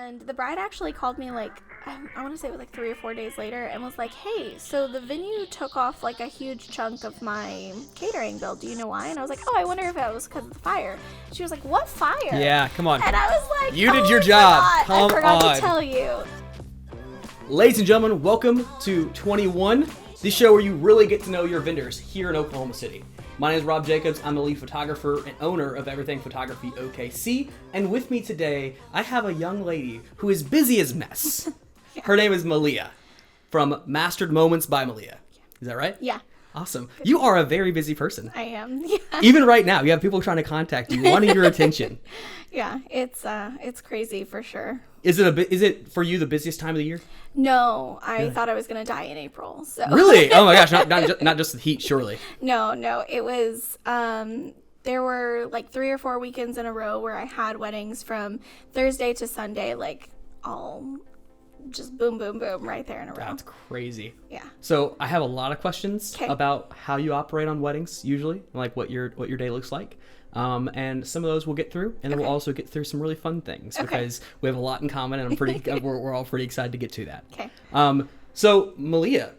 And the bride actually called me like, I want to say it was like 3 or 4 days later, and was like, hey, so the venue took off like a huge chunk of my catering bill. Do you know why? And I was like, oh, I wonder if it was because of the fire. She was like, what fire? Yeah, come on. And I was like, you did your job. I forgot to tell you. Ladies and gentlemen, welcome to 21, the show where you really get to know your vendors here in Oklahoma City. My name is Rob Jacobs. I'm the lead photographer and owner of Everything Photography OKC. And with me today, I have a young lady who is busy as mess. Yeah. Her name is Maliah from Mastered Moments by Maliah. Is that right? Yeah. Awesome. You are a very busy person. I am. Yeah. Even right now, you have people trying to contact you, wanting your attention. Yeah, it's crazy for sure. Is it for you the busiest time of the year? No, I thought I was gonna die in April. So really? Oh my gosh! Not just the heat, surely. No, it was. There were like 3 or 4 weekends in a row where I had weddings from Thursday to Sunday, like all just boom, boom, boom, right there in a row. That's crazy. Yeah. So I have a lot of questions about how you operate on weddings usually, like what your day looks like. And some of those we'll get through, and then we'll also get through some really fun things because we have a lot in common, and we're all pretty excited to get to that. Okay. So Maliah,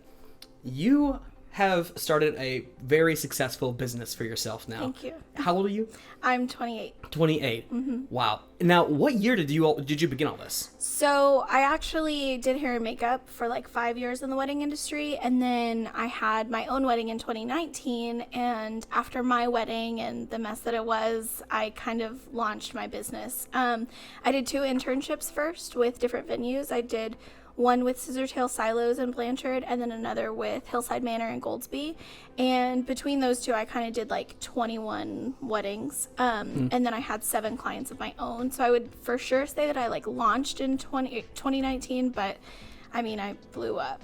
you have started a very successful business for yourself now. Thank you. How old are you? I'm 28. 28. Mm-hmm. Wow. Now, what year did you begin all this? So I actually did hair and makeup for like 5 years in the wedding industry, and then I had my own wedding in 2019, and after my wedding and the mess that it was, I kind of launched my business. I did 2 internships first with different venues. I did one with Scissortail Silos in Blanchard, and then another with Hillside Manor in Goldsby. And between those 2, I kind of did like 21 weddings. And then I had 7 clients of my own. So I would for sure say that I like launched in 2019, but I mean, I blew up.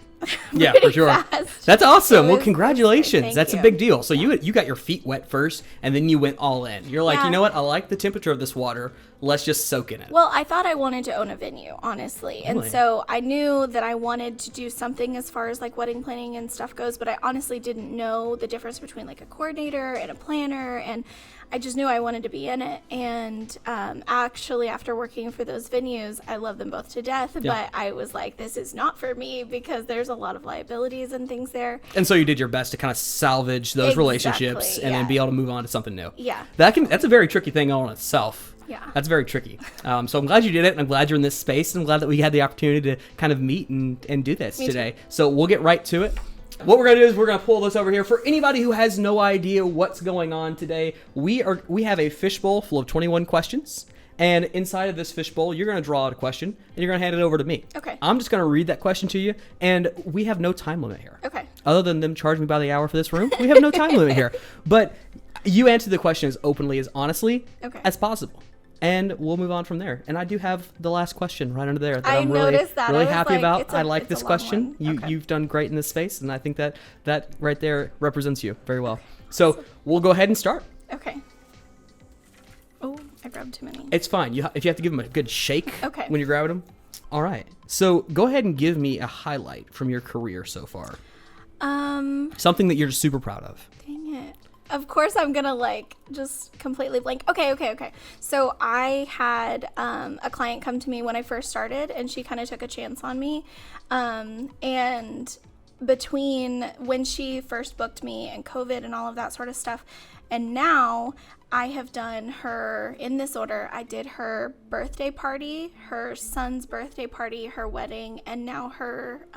Yeah, for sure. Fast. That's awesome. Well, congratulations. That's you. a big deal. So you got your feet wet first, and then you went all in. You're like, you know what? I like the temperature of this water. Let's just soak in it. Well, I thought I wanted to own a venue, honestly. Really? And so I knew that I wanted to do something as far as like wedding planning and stuff goes, but I honestly didn't know the difference between like a coordinator and a planner, and I just knew I wanted to be in it. And actually, after working for those venues, I love them both to death, but I was like, this is not for me because there's a lot of liabilities and things there. And so you did your best to kind of salvage those relationships and then be able to move on to something new. Yeah. That's a very tricky thing all in itself. Yeah. That's very tricky. So I'm glad you did it, and I'm glad you're in this space, and I'm glad that we had the opportunity to kind of meet and do this today. So we'll get right to it. What we're going to do is we're going to pull this over here. For anybody who has no idea what's going on today, we have a fishbowl full of 21 questions. And inside of this fishbowl, you're going to draw out a question, and you're going to hand it over to me. Okay. I'm just going to read that question to you, and we have no time limit here. Okay. Other than them charging me by the hour for this room, we have no time limit here. But you answer the question as openly, as honestly as possible. And we'll move on from there. And I do have the last question right under there that I'm really happy about. I like this question. You've done great in this space, and I think that right there represents you very well. So we'll go ahead and start. Okay. Oh, I grabbed too many. It's fine. If you have to give them a good shake when you're grabbing them. All right. So go ahead and give me a highlight from your career so far. Something that you're just super proud of. Dang it. Of course, I'm going to like just completely blank. Okay. So I had a client come to me when I first started, and she kind of took a chance on me. And between when she first booked me and COVID and all of that sort of stuff, and now I have done her, in this order, I did her birthday party, her son's birthday party, her wedding, and now her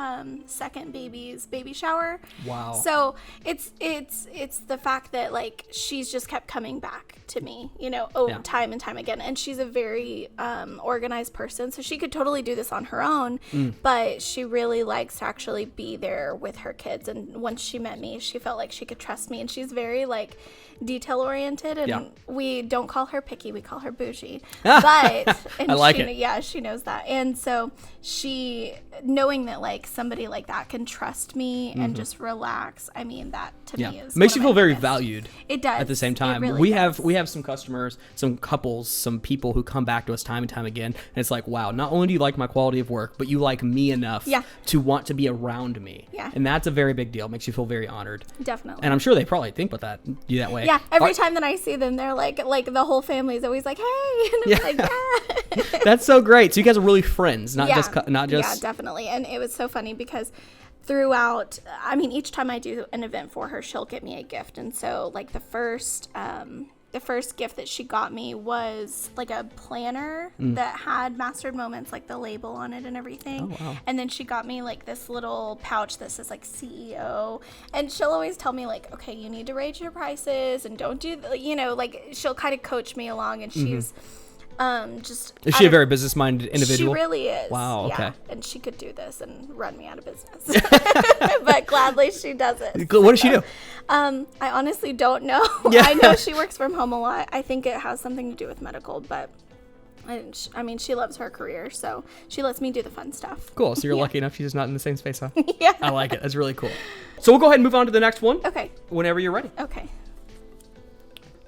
second baby's baby shower. Wow. So it's the fact that like she's just kept coming back to me, time and time again. And she's a very organized person, so she could totally do this on her own, but she really likes to actually be there with her kids. And once she met me, she felt like she could trust me, and she's very like detail oriented, and we don't call her picky, we call her bougie. But I like it. Yeah, she knows that. And so she knowing that like somebody like that can trust me and just relax, I mean, that to me is makes you one feel of my very biggest- valued. It does. At the same time, It really we does. have some customers, some couples, some people who come back to us time and time again, and it's like, wow, not only do you like my quality of work, but you like me enough Yeah. to want to be around me. Yeah. And that's a very big deal. It makes you feel very honored. Definitely. And I'm sure they probably think about that way. Yeah, every time that I see them, they're like the whole family's always like, "Hey," and I'm like, "Yeah." That's so great. So you guys are really friends, not just. Yeah, definitely. And it was so funny because throughout, I mean, each time I do an event for her, she'll get me a gift. And so like the first gift that she got me was like a planner that had Mastered Moments, like the label on it and everything. Oh, wow. And then she got me like this little pouch that says like CEO. And she'll always tell me like, okay, you need to raise your prices and don't do, like she'll kind of coach me along, and she's just. Is she a very business-minded individual? She really is. Wow, okay. Yeah, and she could do this and run me out of business. But gladly she does it. What does she do? I honestly don't know. Yeah. I know she works from home a lot. I think it has something to do with medical, but I mean, she loves her career, so she lets me do the fun stuff. Cool. So you're lucky enough she's just not in the same space, huh? Yeah. I like it. That's really cool. So we'll go ahead and move on to the next one. Okay. Whenever you're ready. Okay.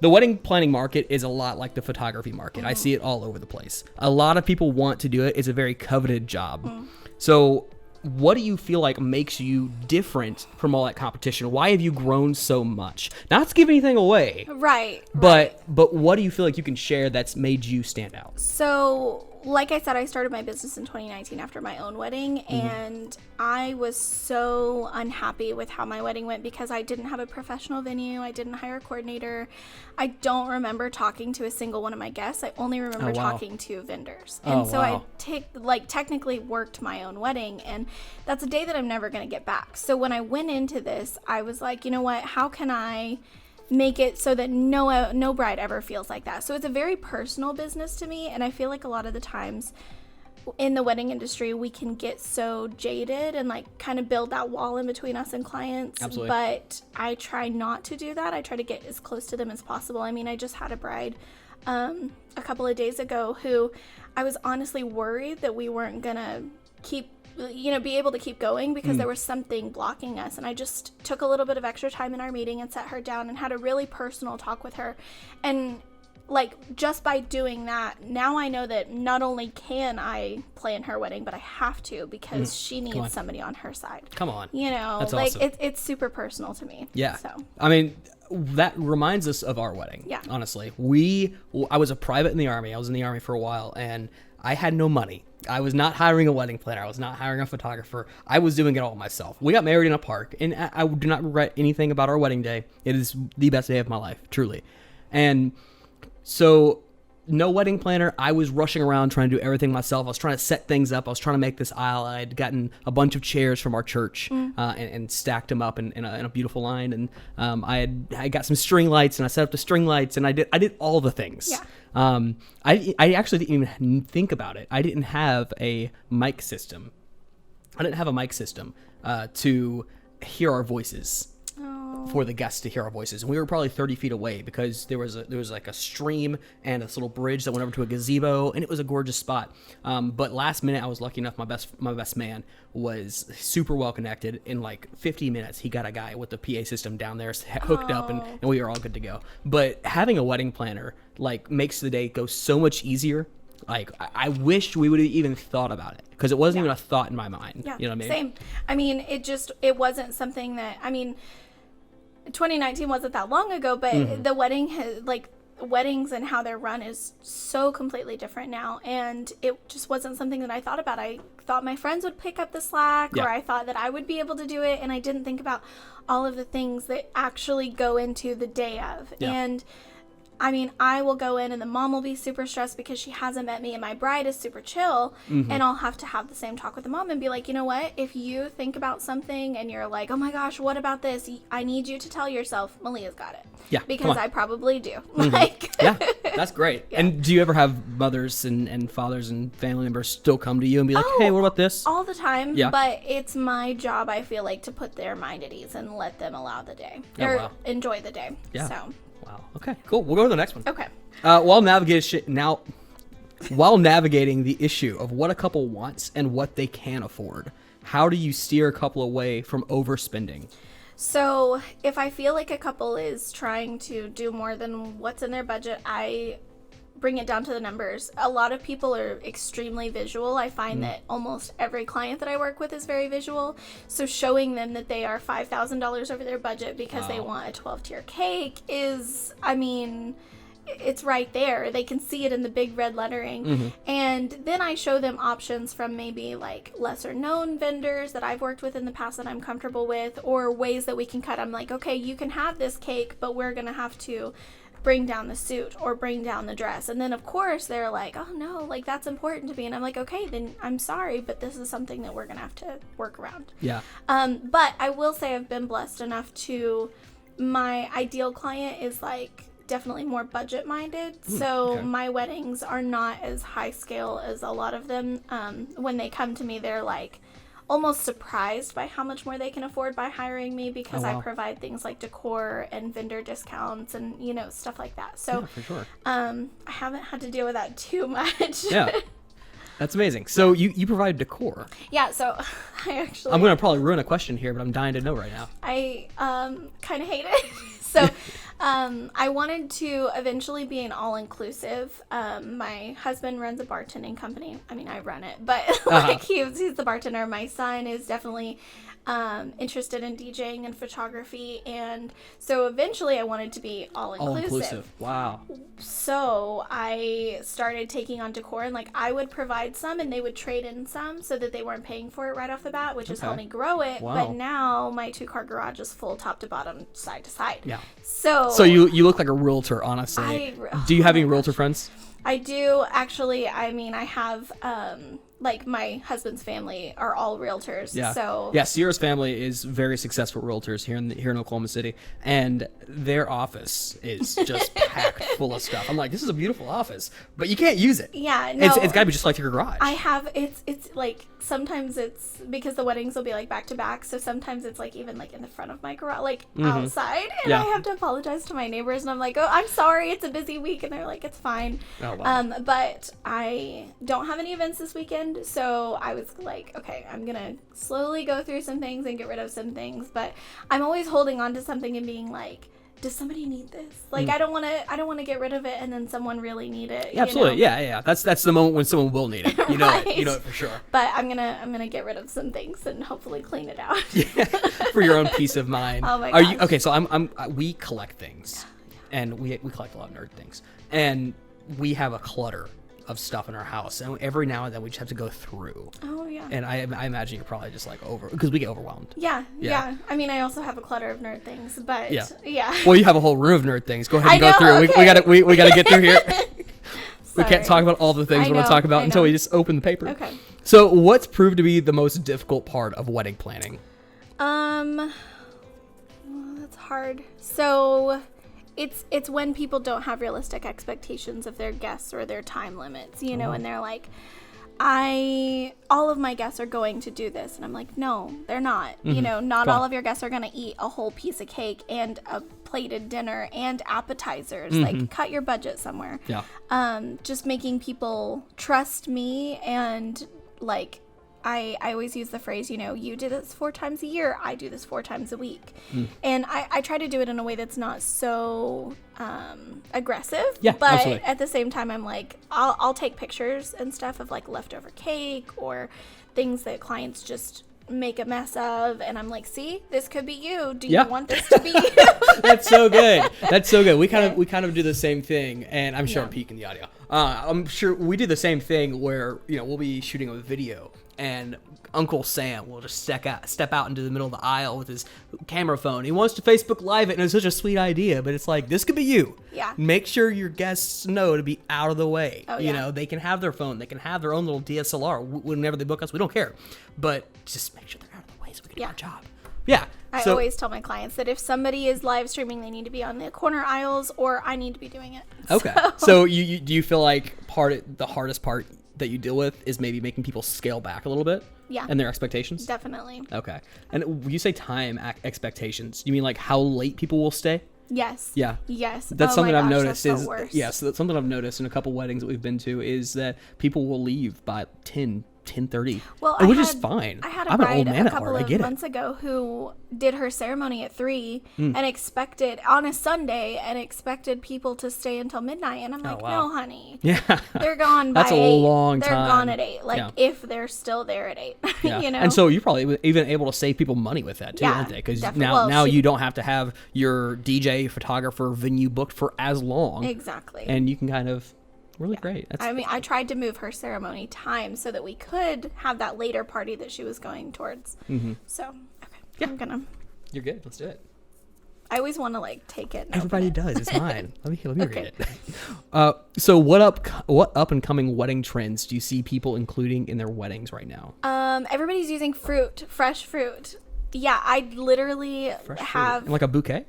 The wedding planning market is a lot like the photography market. I see it all over the place. A lot of people want to do it. It's a very coveted job. So what do you feel like makes you different from all that competition? Why have you grown so much? Not to give anything away, Right. but what do you feel like you can share that's made you stand out? So, like I said, I started my business in 2019 after my own wedding, and I was so unhappy with how my wedding went because I didn't have a professional venue. I didn't hire a coordinator. I don't remember talking to a single one of my guests. I only remember talking to vendors. And so wow. I technically worked my own wedding, and that's a day that I'm never going to get back. So when I went into this, I was like, you know what? How can I make it so that no bride ever feels like that? So it's a very personal business to me, and I feel like a lot of the times in the wedding industry we can get so jaded and like kind of build that wall in between us and clients. Absolutely. But I try not to do that. I try to get as close to them as possible. I mean, I just had a bride a couple of days ago who I was honestly worried that we weren't gonna be able to keep going because there was something blocking us. And I just took a little bit of extra time in our meeting and sat her down and had a really personal talk with her. And like, just by doing that, now I know that not only can I plan her wedding, but I have to because she needs somebody on her side. Come on. That's like awesome. It's super personal to me. Yeah. So I mean, that reminds us of our wedding. Yeah. Honestly, I was a private in the Army. I was in the Army for a while, and I had no money. I was not hiring a wedding planner. I was not hiring a photographer. I was doing it all myself. We got married in a park, and I do not regret anything about our wedding day. It is the best day of my life, truly. And so, no wedding planner. I was rushing around trying to do everything myself. I was trying to set things up. I was trying to make this aisle. I had gotten a bunch of chairs from our church and stacked them up in a beautiful line. And I got some string lights, and I set up the string lights, and I did all the things. Yeah. I actually didn't even think about it. I didn't have a mic system. To hear our voices. For the guests to hear our voices, and we were probably 30 feet away because there was like a stream and this little bridge that went over to a gazebo, and it was a gorgeous spot. But last minute, I was lucky enough. My best man was super well connected. In like 50 minutes, he got a guy with the PA system down there hooked up, and we were all good to go. But having a wedding planner like makes the day go so much easier. Like, I wish we would have even thought about it because it wasn't even a thought in my mind. Yeah. You know what I mean? Same. I mean, it wasn't something that, I mean, 2019 wasn't that long ago, but the weddings and how they're run is so completely different now, and it just wasn't something that I thought about. I thought my friends would pick up the slack, or I thought that I would be able to do it, and I didn't think about all of the things that actually go into the day of. And I mean, I will go in and the mom will be super stressed because she hasn't met me, and my bride is super chill, and I'll have to have the same talk with the mom and be like, you know what, if you think about something and you're like, oh my gosh, what about this? I need you to tell yourself, Maliah's got it. Yeah, because I probably do. Yeah, that's great. And do you ever have mothers and fathers and family members still come to you and be like, hey, what about this? All the time. Yeah. But it's my job, I feel like, to put their mind at ease and let them allow the day or enjoy the day. Yeah. So. Wow. Okay, cool. We'll go to the next one. Okay. While navigating while navigating the issue of what a couple wants and what they can afford, how do you steer a couple away from overspending? So if I feel like a couple is trying to do more than what's in their budget, I bring it down to the numbers. A lot of people are extremely visual. I find that almost every client that I work with is very visual. So showing them that they are $5,000 over their budget because they want a 12-tier cake is, I mean, it's right there. They can see it in the big red lettering. And then I show them options from maybe like lesser known vendors that I've worked with in the past that I'm comfortable with, or ways that we can cut. I'm like, okay, you can have this cake, but we're going to have to bring down the suit or bring down the dress. And then of course they're like, oh no, like that's important to me. And I'm like, okay, then I'm sorry, but this is something that we're gonna have to work around. Yeah. But I will say I've been blessed enough to, my ideal client is like definitely more budget minded. So my weddings are not as high scale as a lot of them. When they come to me, they're like almost surprised by how much more they can afford by hiring me, because I provide things like decor and vendor discounts and, you know, stuff like that. So for sure. I haven't had to deal with that too much. Yeah. That's amazing. So you provide decor. Yeah, so I'm going to probably ruin a question here, but I'm dying to know right now. I kind of hate it. So I wanted to eventually be an all-inclusive. My husband runs a bartending company. I mean, I run it, but like he's the bartender. My son is definitely interested in DJing and photography, and so eventually I wanted to be all-inclusive. Wow. So I started taking on decor, and like I would provide some and they would trade in some so that they weren't paying for it right off the bat, which has helped me grow it. Wow. But now my 2-car garage is full top to bottom, side to side. Yeah. So you look like a realtor, honestly. Do you have any realtor friends? I do, actually. I mean, I have like my husband's family are all realtors. Yeah. So yeah, Sierra's family is very successful realtors here in Oklahoma City, and their office is just packed full of stuff. I'm like, this is a beautiful office, but you can't use it. Yeah, no, it's got to be just like your garage. I have it's like sometimes it's because the weddings will be like back to back, so sometimes it's like even like in the front of my garage, like outside, and I have to apologize to my neighbors, and I'm like, oh, I'm sorry, it's a busy week, and they're like, it's fine. Oh, wow. But I don't have any events this weekend. So I was like, okay, I'm gonna slowly go through some things and get rid of some things, but I'm always holding on to something and being like, does somebody need this? Like, I don't want to get rid of it and then someone really need it. Yeah, absolutely. You know? Yeah. That's the moment when someone will need it. You know Right. it. You know it for sure. But I'm gonna get rid of some things and hopefully clean it out. For your own peace of mind. Oh my Are gosh. you okay? So we collect things, and we collect a lot of nerd things, and we have a clutter of stuff in our house, and every now and then we just have to go through. Oh yeah. And I imagine you're probably just like because we get overwhelmed. Yeah. I mean, I also have a clutter of nerd things, but yeah. Well, you have a whole room of nerd things. Go ahead and I go know, through. okay. We gotta get through here. We can't Sorry. talk about all the things we want to talk about until we just open the paper. Okay. So, what's proved to be the most difficult part of wedding planning? Well, that's hard. So it's when people don't have realistic expectations of their guests or their time limits, you know, and they're like, all of my guests are going to do this. And I'm like, no, they're not. You know, not all of your guests are going to eat a whole piece of cake and a plated dinner and appetizers. Like, cut your budget somewhere. Yeah. Just making people trust me, and like, I always use the phrase, you know, you do this 4 times a year, I do this 4 times a week. And I try to do it in a way that's not so aggressive. Yeah, but absolutely. at the same time, I'm like, I'll take pictures and stuff of like leftover cake or things that clients just make a mess of, and I'm like, see, this could be you. Do you want this to be you? That's so good. That's so good. We kind of do the same thing, and I'm sure I'm peeking the audio. I'm sure we do the same thing where, you know, we'll be shooting a video, and Uncle Sam will just step out into the middle of the aisle with his camera phone. He wants to Facebook Live it, and it's such a sweet idea, but it's like, this could be you. Yeah. Make sure your guests know to be out of the way. Oh, you know, they can have their phone. They can have their own little DSLR whenever they book us. We don't care. But just make sure they're out of the way so we can do our job. Yeah. I always tell my clients that if somebody is live streaming, they need to be on the corner aisles, or I need to be doing it. Okay. So do you feel like the hardest part that you deal with is maybe making people scale back a little bit? Yeah. And their expectations? Definitely. Okay. And when you say time expectations, you mean like how late people will stay? Yes. Yeah. Yes. That's Oh something my I've gosh, noticed that's is the worst. so that's something I've noticed in a couple weddings that we've been to is that people will leave by 10:30. Well, which is fine. I had a I'm an bride old man a at couple heart. I of get it. months ago who did her ceremony at 3 and expected on a Sunday and expected people to stay until midnight. And I'm like, wow. no, honey. Yeah. They're gone by That's a 8. long They're time. gone at 8. Like, Yeah. if they're still there at 8. Yeah. You know? And so you're probably even able to save people money with that too, Yeah, aren't they? Because definitely. now, Well, you don't have to have your DJ, photographer, venue booked for as long. Exactly. And you can kind of really great. That's I mean, I tried to move her ceremony time so that we could have that later party that she was going towards. So, okay. Yeah. You're good. Let's do it. I always want to like take it. And Everybody open it. does. It's mine. Let me Okay. read it. So what up and coming wedding trends do you see people including in their weddings right now? Everybody's using fresh fruit. Yeah, I literally have. And like a bouquet?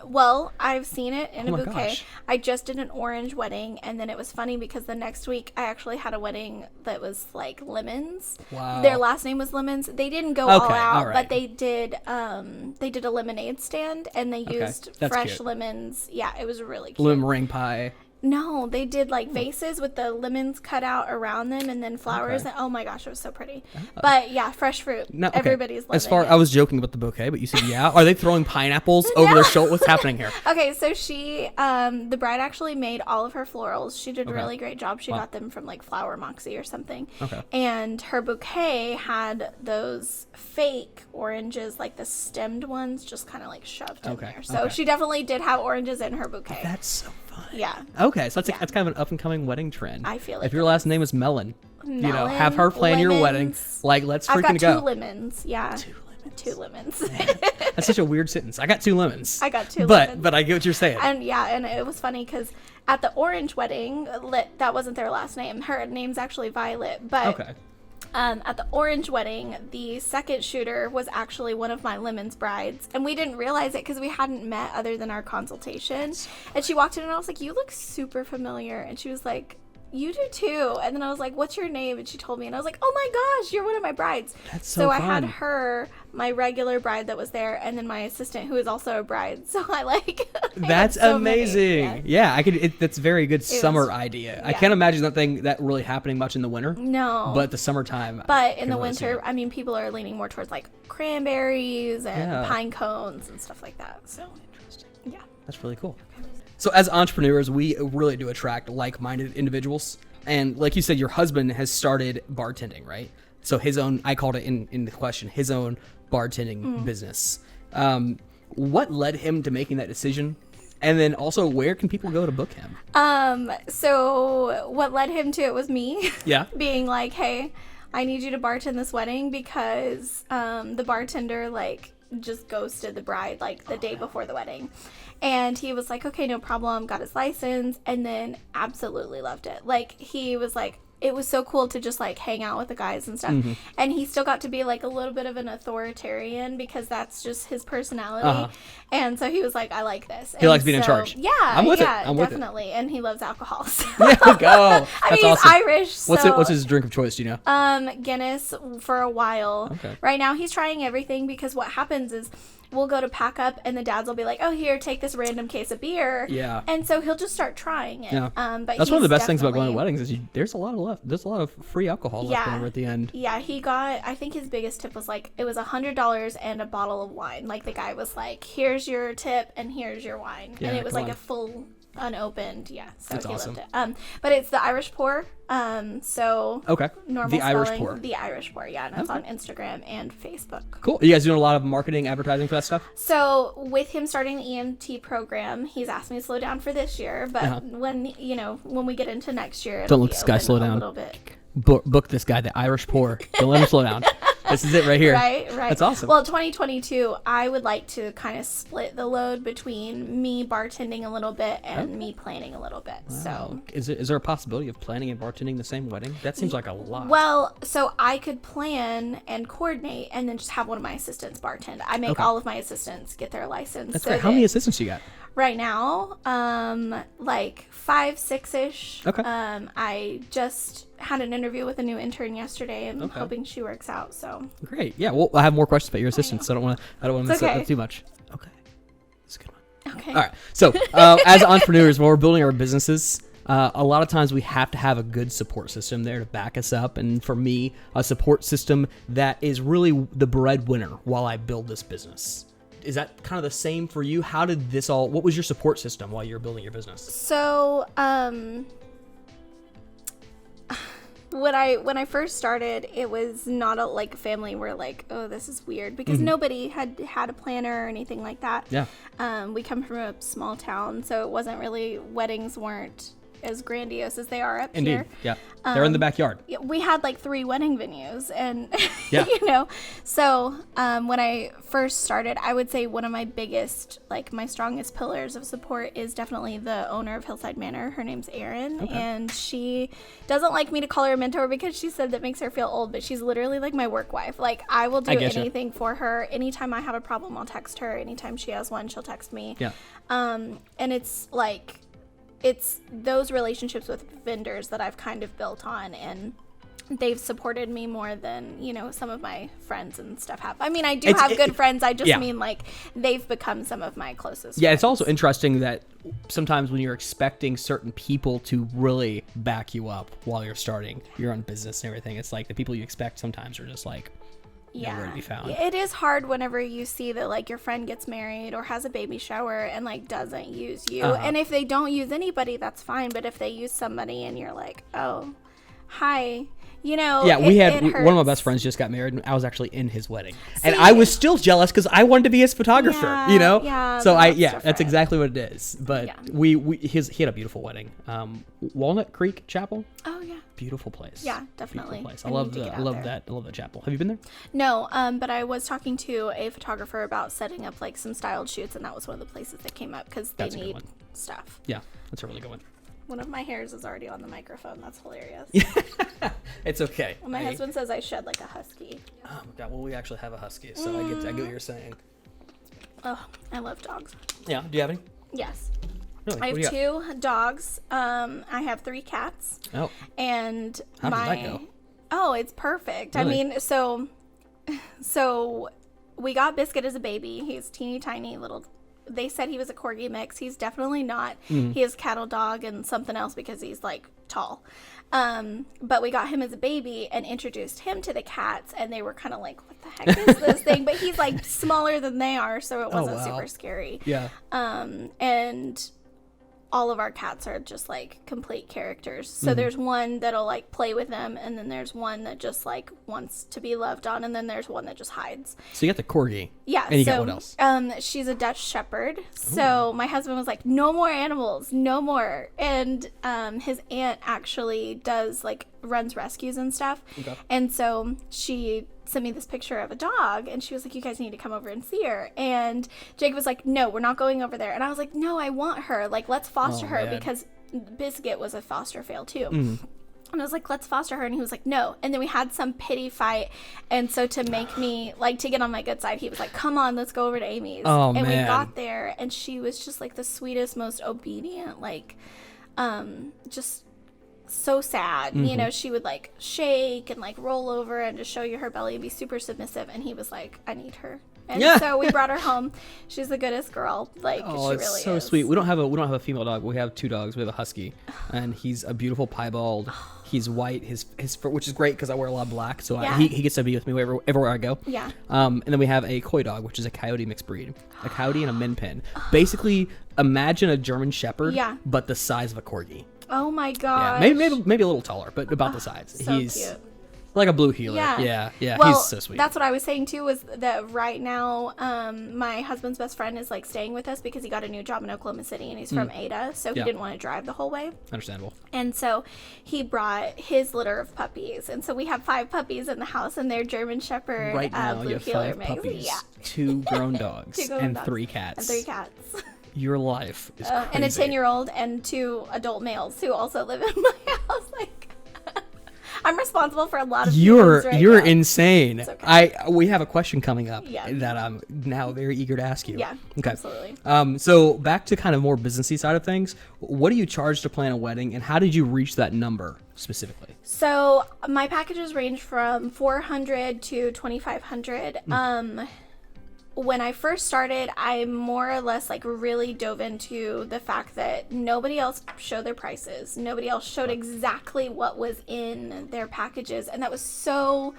Well, I've seen it in Oh a my bouquet. gosh. I just did an orange wedding, and then it was funny because the next week I actually had a wedding that was like lemons. Wow. Their last name was Lemons. They didn't go all Okay, out, all right. but they did a lemonade stand, and they used that's fresh cute. lemons. Yeah, it was really cute. Lemon meringue pie. No, they did like vases with the lemons cut out around them and then flowers. Okay. And, oh my gosh, it was so pretty. But yeah, fresh fruit. No, okay. Everybody's loving As far it. I was joking about the bouquet, but you said yeah. Are they throwing pineapples over their shoulder? What's happening here? Okay, so she, the bride actually made all of her florals. She did a Okay. really great job. She Wow. got them from like Flower Moxie or something. Okay. And her bouquet had those fake oranges, like the stemmed ones, just kind of like shoved in Okay, there. So okay. she definitely did have oranges in her bouquet. That's so fun. Yeah. Okay, so that's Yeah. that's kind of an up and coming wedding trend. I feel if like your it last name is Melon, Melon, have her plan your wedding. lemons. Like, let's I've freaking got go. 2 lemons. Yeah. 2 lemons. 2 lemons. That's such a weird sentence. I got 2 lemons. I got 2 but lemons. but I get what you're saying. And yeah, and it was funny because at the orange wedding, that wasn't their last name. Her name's actually Violet. But Okay. at the orange wedding, the second shooter was actually one of my Lemon's brides. And we didn't realize it because we hadn't met other than our consultation. And she walked in and I was like, you look super familiar. And she was like, you do too. And then I was like, what's your name? And she told me, and I was like, oh my gosh, you're one of my brides. That's so I had fun. her, my regular bride that was there, and then my assistant who is also a bride. So I like I had That's so many. amazing. Yeah, I could. That's a very good summer idea. I yeah. can't imagine that really happening much in the winter. No. But the summertime. But in can the really see winter, it. I mean, people are leaning more towards like cranberries and Yeah. pine cones and stuff like that. So, yeah. That's really cool. So as entrepreneurs, we really do attract like-minded individuals. And like you said, your husband has started bartending, right? So his own, I called it in the question, his own bartending business. What led him to making that decision? And then also, where can people go to book him? So what led him to it was me. Yeah. Being like, hey, I need you to bartend this wedding because the bartender like just ghosted the bride like the day before the wedding. And he was like, okay, no problem, got his license, and then absolutely loved it. Like, he was like, it was so cool to just like hang out with the guys and stuff. And he still got to be like a little bit of an authoritarian because that's just his personality. And so he was like, I like this. He likes being in charge. Yeah, I'm with it. I'm with it. definitely. And he loves alcohol. So. There we go. I That's mean, awesome. he's Irish. So, What's his drink of choice? Do you know? Guinness for a while. Okay. Right now he's trying everything because what happens is we'll go to pack up and the dads will be like, oh, here, take this random case of beer. Yeah. And so he'll just start trying it. Yeah. But That's one of the he's best things about going to definitely- weddings is there's a lot of left. There's a lot of free alcohol left Yeah. over at the end. Yeah, he got, I think his biggest tip was like, it was $100 and a bottle of wine. Like the guy was like, here's your tip and here's your wine. Yeah, And it was come like on. a full unopened. Yeah. So That's he awesome. loved it. But it's the Irish pour. So Okay. normal The Irish spelling, pour. The Irish pour, yeah. And it's on Instagram and Facebook. Cool. You guys doing a lot of marketing, advertising for that stuff? So with him starting the EMT program, he's asked me to slow down for this year. But when we get into next year, Don't it'll let be this guy open slow a down. little bit. Book this guy, the Irish pour. Don't let him slow down. This is it right here. Right. That's awesome. Well, 2022, I would like to kind of split the load between me bartending a little bit and me planning a little bit. So, Is there a possibility of planning and bartending the same wedding? That seems like a lot. well, so I could plan and coordinate and then just have one of my assistants bartend. I make all of my assistants get their license. That's so great. How many assistants you got? right now, like 5, 6-ish. Okay. I just had an interview with a new intern yesterday and I'm Okay. hoping she works out. So Great. Yeah. Well, I have more questions about your assistants, so I don't want to mess okay. up too much. Okay. That's a good one. Okay. All right. So, as entrepreneurs, when we're building our businesses, a lot of times we have to have a good support system there to back us up. And for me, a support system that is really the breadwinner while I build this business. Is that kind of the same for you? How did this all, what was your support system while you were building your business? So, when I first started, it was not a family were like, oh, this is weird, because nobody had a planner or anything like that. Yeah. We come from a small town, so it wasn't really, weddings weren't as grandiose as they are up Indeed. here. Yeah. They're in the backyard. We had 3 wedding venues, and Yeah. So when I first started, I would say one of my biggest, my strongest pillars of support is definitely the owner of Hillside Manor. Her name's Erin, and she doesn't like me to call her a mentor because she said that makes her feel old, but she's literally like my work wife. I will do anything for her. Anytime I have a problem, I'll text her. Anytime she has one, she'll text me. Yeah. And it's those relationships with vendors that I've kind of built on, and they've supported me more than, some of my friends and stuff have. I mean, I do have good friends. I just mean they've become some of my closest friends. It's also interesting that sometimes when you're expecting certain people to really back you up while you're starting your own business and everything, it's like the people you expect sometimes are just nowhere to be found. It is hard whenever you see that your friend gets married or has a baby shower and doesn't use you. And if they don't use anybody, that's fine. But if they use somebody and you're like, oh, hi, Yeah, we had one of my best friends just got married, and I was actually in his wedding, and I was still jealous because I wanted to be his photographer. Yeah, So that's that's exactly what it is. But he had a beautiful wedding. Walnut Creek Chapel. Oh yeah. Beautiful place. Yeah, definitely. Place. I love that chapel. Have you been there? No, but I was talking to a photographer about setting up some styled shoots, and that was one of the places that came up because they need stuff. Yeah, that's a really good one. One of my hairs is already on the microphone. That's hilarious. It's okay. Well, my husband says I shed like a husky. Oh my god! Well, we actually have a husky, so I get what you're saying. Oh, I love dogs. Yeah. Do you have any? Yes. Really? I have 2 dogs. I have 3 cats. Oh. And how did that go? Oh, it's perfect. Really? I mean, so we got Biscuit as a baby. He's teeny tiny little. They said he was a corgi mix. He's definitely not. He is cattle dog and something else because he's tall. But we got him as a baby and introduced him to the cats, and they were kind of like, what the heck is this thing? But he's smaller than they are, so it wasn't super scary. Yeah. And all of our cats are just complete characters. So there's one that'll play with them, and then there's one that just wants to be loved on, and then there's one that just hides. So you got the corgi. Yeah. And you got what else? She's a Dutch Shepherd. So my husband was like, no more animals, no more. And his aunt actually does runs rescues and stuff. Okay. And so she sent me this picture of a dog, and she was like, you guys need to come over and see her. And Jacob was like, no, we're not going over there. And I was like, no, I want her. Let's foster her, because Biscuit was a foster fail too. And I was like, let's foster her. And he was like, no. And then we had some pity fight. And so to make me, to get on my good side, he was like, come on, let's go over to Amy's. And we got there, and she was just the sweetest, most obedient, just so sad. She would shake and shake over and just show you her belly and be super submissive. And he was like, I need her. And so we brought her home. She's the goodest girl. She really it's so is. sweet. We don't have a female dog. We have 2 dogs. We have a husky, and he's a beautiful piebald. He's white. His fur, which is great because I wear a lot of black, so he gets to be with me everywhere I go. Yeah. And then we have a koi dog, which is a coyote mixed breed, a coyote and a min pin. Basically, imagine a German Shepherd, but the size of a corgi. Oh my god. Yeah, maybe a little taller, but about the size. So He's cute. like a blue heeler. Yeah. Well, he's so sweet. That's what I was saying too, was that right now my husband's best friend is staying with us because he got a new job in Oklahoma City, and he's from Ada, so he didn't want to drive the whole way. Understandable. And so he brought his litter of puppies, and so we have 5 puppies in the house, and they're German Shepherd, right now blue you have heeler 5 mix. puppies, 2 grown dogs, and 3 cats. And 3 cats. Your life is crazy. And a 10-year-old and 2 adult males who also live in my house. I'm responsible for a lot of You're now. insane. It's okay. We have a question coming up Yeah. that I'm now very eager to ask you. Yeah, okay. absolutely. So back to kind of more businessy side of things. What do you charge to plan a wedding, and how did you reach that number specifically? So my packages range from $400 to $2,500. when I first started, I more or less like really dove into the fact that nobody else showed their prices. Nobody else showed exactly what was in their packages. And that was so,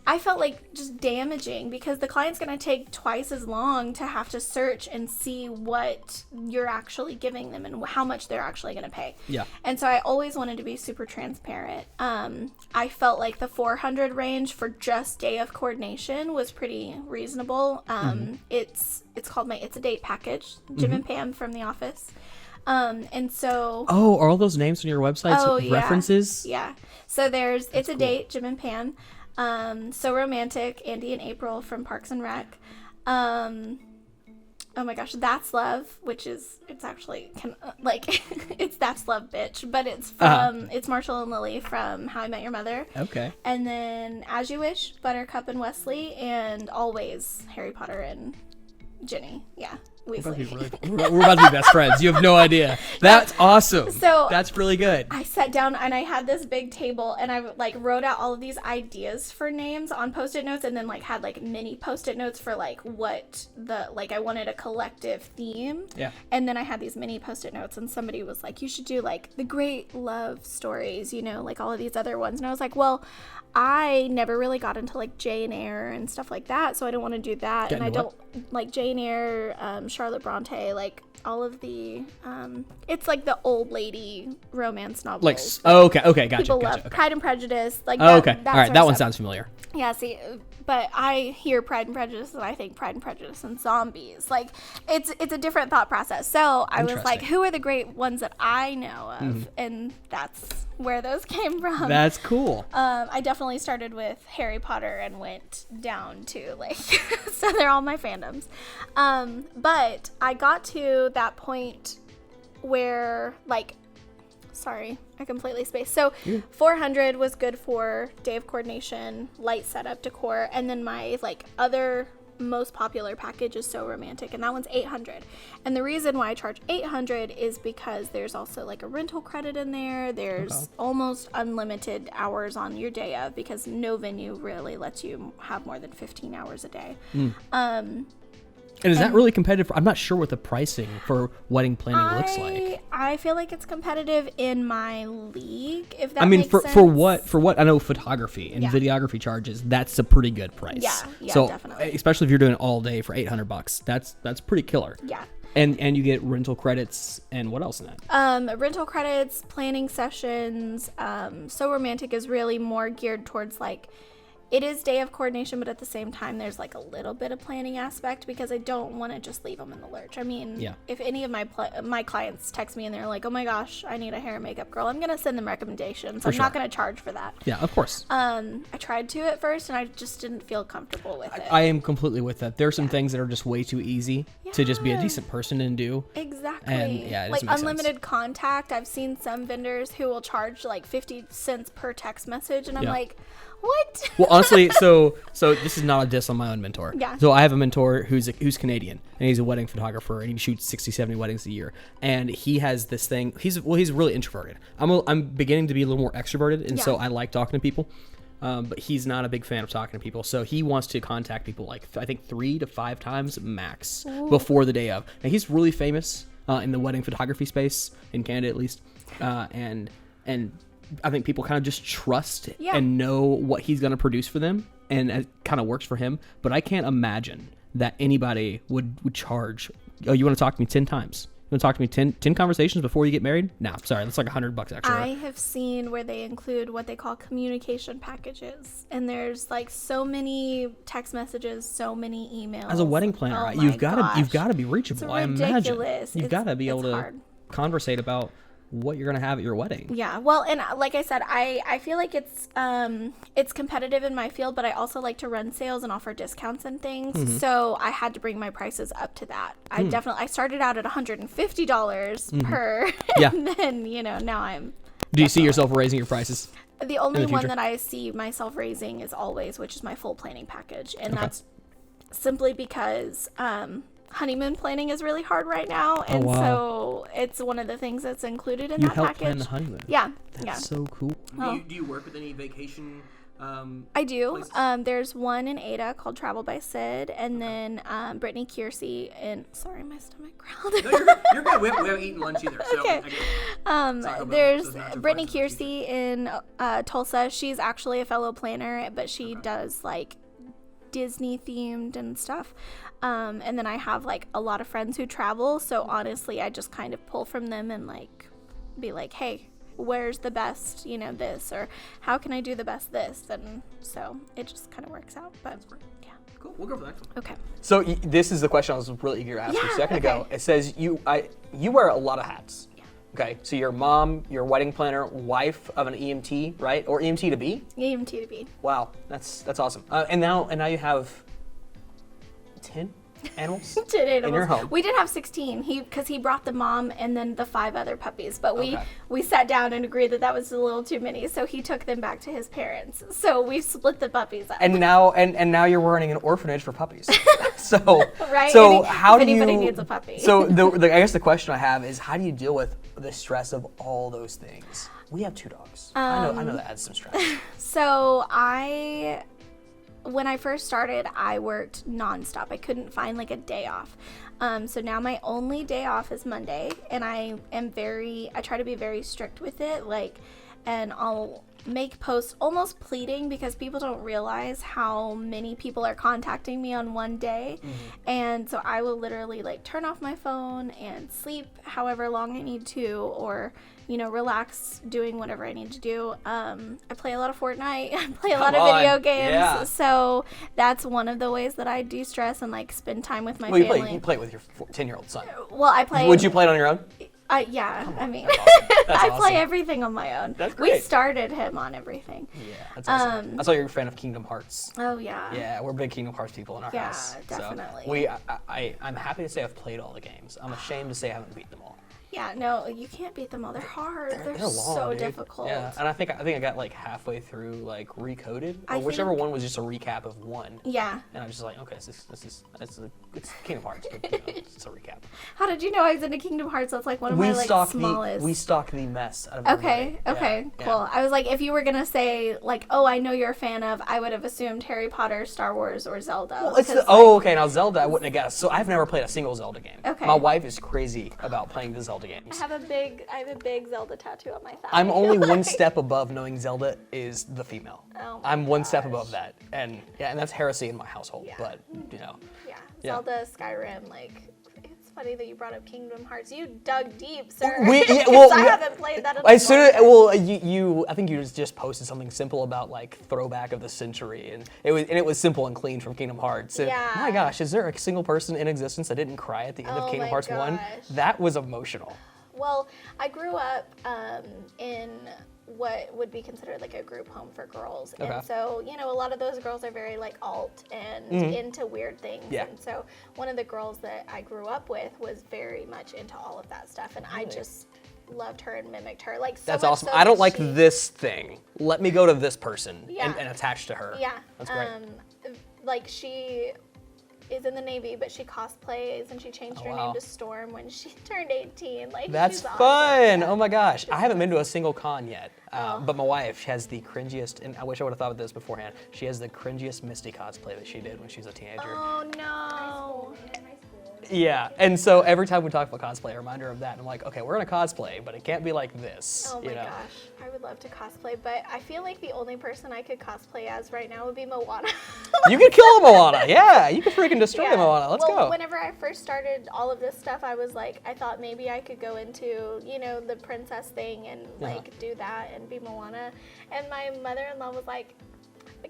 I felt like just damaging, because the client's going to take twice as long to have to search and see what you're actually giving them and how much they're actually going to pay. Yeah. And so I always wanted to be super transparent. I felt like the 400 range for just day of coordination was pretty reasonable. It's called my It's a Date package, Jim and Pam from The Office. And so... Oh, are all those names on your website yeah. references? Yeah. So there's It's a Date, Jim and Pam. So Romantic, Andy and April from Parks and Rec. Oh my gosh, That's Love, which is, it's actually it's That's Love, bitch, but it's from, it's Marshall and Lily from How I Met Your Mother. Okay. And then As You Wish, Buttercup and Wesley, and Always, Harry Potter and Ginny. Yeah. We're about to be best friends. You have no idea. That's awesome. So that's really good. I sat down and I had this big table and I like wrote out all of these ideas for names on Post-it notes, and then like had like mini Post-it notes for like what the, like I wanted a collective theme. Yeah. And then I had these mini Post-it notes, and somebody was like, you should do like the great love stories, you know, like all of these other ones. And I was like, well, I never really got into like Jane Eyre and stuff like that, so I don't want to do that. And I don't like Jane Eyre, Charlotte Bronte, like all of the it's like the old lady romance novels. Like, oh, okay, gotcha. People gotcha, love okay. Pride and Prejudice. Like, oh, okay, that all right, sort that of one stuff. sounds familiar. Yeah, see, but I hear Pride and Prejudice and I think Pride and Prejudice and zombies. Like, it's a different thought process. So I was like, who are the great ones that I know of? And that's where those came from. That's cool. I definitely started with Harry Potter and went down to like, so they're all my fandoms. But I got to that point where like, sorry, I completely spaced. So 400 was good for day of coordination, light setup, decor, and then my like other most popular package is So Romantic, and that one's 800. And the reason why I charge 800 is because there's also like a rental credit in there. There's almost unlimited hours on your day of, because no venue really lets you have more than 15 hours a day. And is that really competitive? I'm not sure what the pricing for wedding planning looks like. I feel like it's competitive in my league, if that I mean, makes sense. for what I know photography and videography charges, that's a pretty good price. Yeah, so, definitely. Especially if you're doing it all day for $800, that's pretty killer. Yeah. And you get rental credits and what else in that? Rental credits, planning sessions. So Romantic is really more geared towards like, it is day of coordination, but at the same time, there's like a little bit of planning aspect, because I don't want to just leave them in the lurch. I mean, if any of my clients text me and they're like, oh my gosh, I need a hair and makeup girl, I'm going to send them recommendations. I'm not going to charge for that. Yeah, of course. I tried to at first and I just didn't feel comfortable with it. I am completely with that. There are some things that are just way too easy to just be a decent person and do. Exactly. And it like doesn't make unlimited sense. contact. I've seen some vendors who will charge like 50 cents per text message, and I'm like, what? Well, honestly, so this is not a diss on my own mentor. Yeah. So I have a mentor who's Canadian, and he's a wedding photographer, and he shoots 60, 70 weddings a year. And he has this thing. He's really introverted. I'm beginning to be a little more extroverted, and so I like talking to people. But he's not a big fan of talking to people, so he wants to contact people like I think 3 to 5 times max before the day of. And he's really famous in the wedding photography space in Canada, at least, and I think people kind of just trust and know what he's going to produce for them, and it kind of works for him. But I can't imagine that anybody would charge, oh, you want to talk to me 10 times? You want to talk to me 10 conversations before you get married? No, sorry, that's like $100 extra. I have seen where they include what they call communication packages, and there's like so many text messages, so many emails. As a wedding planner, you've got to be reachable. I imagine you've got to be able to conversate about what you're gonna have at your wedding. Yeah, well, and like I said, I feel like it's competitive in my field, but I also like to run sales and offer discounts and things. So I had to bring my prices up to that. I started out at $150 per, and then now I'm. Do you see yourself raising your prices? The only one that I see myself raising is Always, which is my full planning package, and that's simply because honeymoon planning is really hard right now, and so it's one of the things that's included in that package. You help plan the honeymoon. Yeah, that's so cool. Do you work with any vacation I do. places? There's one in Ada called Travel by Sid, and then Brittany Kiersey in. Sorry, my stomach growled. No, you're good. We haven't eaten lunch either. So Okay. There's Taco Bell Brittany doesn't have Kiersey in Tulsa. She's actually a fellow planner, but she does like Disney themed and stuff. And then I have like a lot of friends who travel, so honestly I just kind of pull from them and like be like, hey, where's the best, this, or how can I do the best this? And so it just kind of works out. But yeah. Cool. We'll go for the next one. Okay. So this is the question I was really eager to ask you a second ago. okay. It says you wear a lot of hats. Yeah. Okay, so you're mom, you're a wedding planner, wife of an EMT, right? Or EMT to be? EMT to be. Wow, that's awesome. And now you have 10 animals 10 animals. in your home. We did have 16. Because he brought the mom and then the 5 other puppies. But Okay. we sat down and agreed that was a little too many. So he took them back to his parents. So we split the puppies up. And now you're running an orphanage for puppies. So Right? So If how do you? anybody needs a puppy. So I guess the question I have is, how do you deal with the stress of all those things? We have 2 dogs. I know that adds some stress. So when I first started, I worked nonstop. I couldn't find like a day off. So now my only day off is Monday, and I try to be very strict with it. And I'll make posts almost pleading because people don't realize how many people are contacting me on one day. And so I will literally like turn off my phone and sleep however long I need to, or relax doing whatever I need to do. I play a lot of Fortnite. I play a lot of video games. Yeah. So that's one of the ways that I de-stress and like spend time with my Well, family. you play with your 10-year-old son. Well, I play. Would you play it on your own? Yeah, I mean, That's awesome. That's I awesome. play everything on my own. That's We great. started him on everything. Yeah, that's awesome. I saw you're a fan of Kingdom Hearts. Oh yeah. Yeah, we're big Kingdom Hearts people in our Yeah, house. definitely. So I'm happy to say I've played all the games. I'm ashamed to say I haven't beat them all. Yeah, no, you can't beat them all. They're hard. They're long, so dude. difficult. Yeah, and I think I got like halfway through like Recoded, or whichever one was just a recap of one. Yeah. And I was just like, okay, it's Kingdom Hearts, but it's a recap. How did you know I was into Kingdom Hearts? That's like one of my like smallest. We stalk the mess out of Okay, everybody. cool. Yeah. I was like, if you were gonna say like, oh, I know you're a fan of, I would have assumed Harry Potter, Star Wars, or Zelda. Well, it's 'cause, okay. Now Zelda, I wouldn't have guessed. So I've never played a single Zelda game. Okay. My wife is crazy about playing the Zelda games. I have a big Zelda tattoo on my thigh. I'm only one step above knowing Zelda is the female. Oh my I'm one step gosh. above that, and that's heresy in my household. Yeah. But Yeah, Yeah. Zelda, Skyrim, like. It's funny that you brought up Kingdom Hearts. You dug deep, sir. I haven't played that in a as soon long as, time. well, I think you just posted something simple about like throwback of the century, and it was simple and clean from Kingdom Hearts. And, Yeah. my gosh, is there a single person in existence that didn't cry at the end Oh of Kingdom my Hearts 1? gosh. That was emotional. Well, I grew up in what would be considered like a group home for girls. Okay. And so, a lot of those girls are very like alt and into weird things. Yeah. And so one of the girls that I grew up with was very much into all of that stuff. And I just loved her and mimicked her. Like, so That's much awesome. so I don't that like she- this thing. Let me go to this person Yeah. and attach to her. Yeah. That's great. Like she is in the Navy, but she cosplays and she changed her wow. name to Storm when she turned 18. Like, That's she's awesome. fun. Oh my gosh. I haven't been to a single con yet. But my wife has the cringiest, and I wish I would have thought of this beforehand. She has the cringiest Misty cosplay that she did when she was a teenager. Oh no. Yeah, and so every time we talk about cosplay, I remind her of that. And I'm like, okay, we're gonna cosplay, but it can't be like this. Oh my you know? gosh, I would love to cosplay, but I feel like the only person I could cosplay as right now would be Moana. You could kill a Moana. Yeah, you could freaking destroy a Moana. Let's well, go. Whenever I first started all of this stuff, I was like, I thought maybe I could go into, the princess thing and like do that and be Moana. And my mother-in-law was like,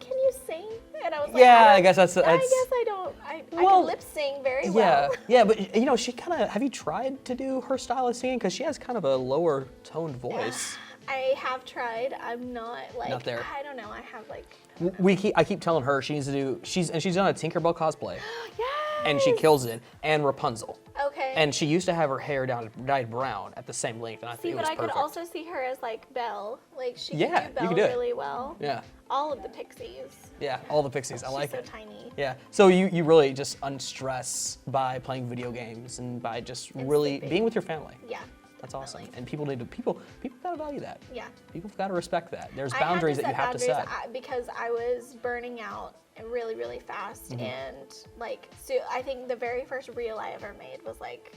can you sing? And I was like, Yeah, I don't- guess that's- I guess I don't. I Well, can lip sing very Yeah, well. yeah, but she kind of. Have you tried to do her style of singing? Because she has kind of a lower toned voice. I have tried. I'm not like. Not there. I don't know. I have like. I keep telling her she needs to do. She's done a Tinkerbell cosplay, Yes. and she kills it. And Rapunzel. Okay. And she used to have her hair dyed brown at the same length, and I See, think it but was I perfect. could also see her as like Belle. Like she Yeah, could do you Belle could do it. really well. Yeah, All of the pixies. yeah, all the pixies. I like She's it. so tiny. Yeah. So you really just unstress by playing video games and by just really sleeping. being with your family. Yeah. That's awesome. Definitely. And people gotta value that. Yeah. People gotta respect that. There's I had boundaries that you have to set. Because I was burning out really, really fast. And like, so I think the very first reel I ever made was like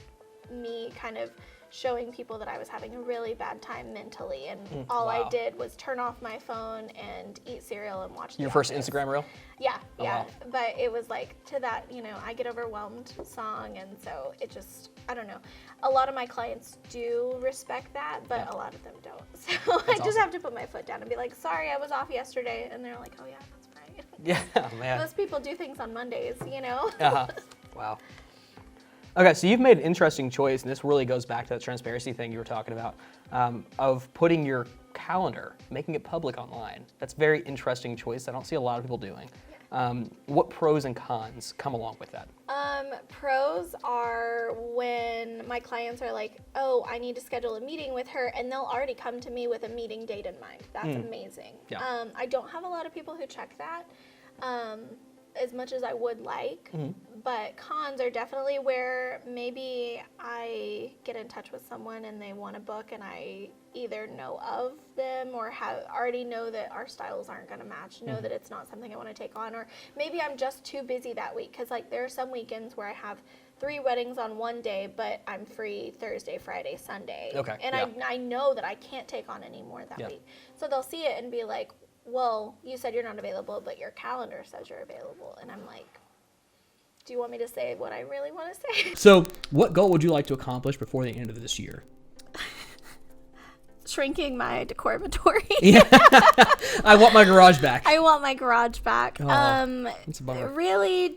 me kind of showing people that I was having a really bad time mentally, and all I did was turn off my phone and eat cereal and watch Your first Instagram reel? Yeah, yeah. wow. But it was like to that, I get overwhelmed song, and so it just, I don't know. A lot of my clients do respect that, but a lot of them don't. So I just have to put my foot down and be like, sorry, I was off yesterday, and they're like, oh yeah, that's right. Yeah, man. Most people do things on Mondays, Wow. Okay, so you've made an interesting choice, and this really goes back to that transparency thing you were talking about, of putting your calendar, making it public online. That's a very interesting choice I don't see a lot of people doing. What pros and cons come along with that? Pros are when my clients are like, oh, I need to schedule a meeting with her, and they'll already come to me with a meeting date in mind. That's amazing. Yeah. I don't have a lot of people who check that. As much as I would like, but cons are definitely where maybe I get in touch with someone and they want to book, and I either know of them or already know that our styles aren't going to match, know that it's not something I want to take on, or maybe I'm just too busy that week, because like there are some weekends where I have 3 weddings on one day, but I'm free Thursday, Friday, Sunday. Okay, And I know that I can't take on any more that week. So they'll see it and be like, well, you said you're not available, but your calendar says you're available. And I'm like, do you want me to say what I really want to say? So what goal would you like to accomplish before the end of this year? Shrinking my decor inventory. Yeah. I want my garage back. I want my garage back. Oh, that's a bummer. Really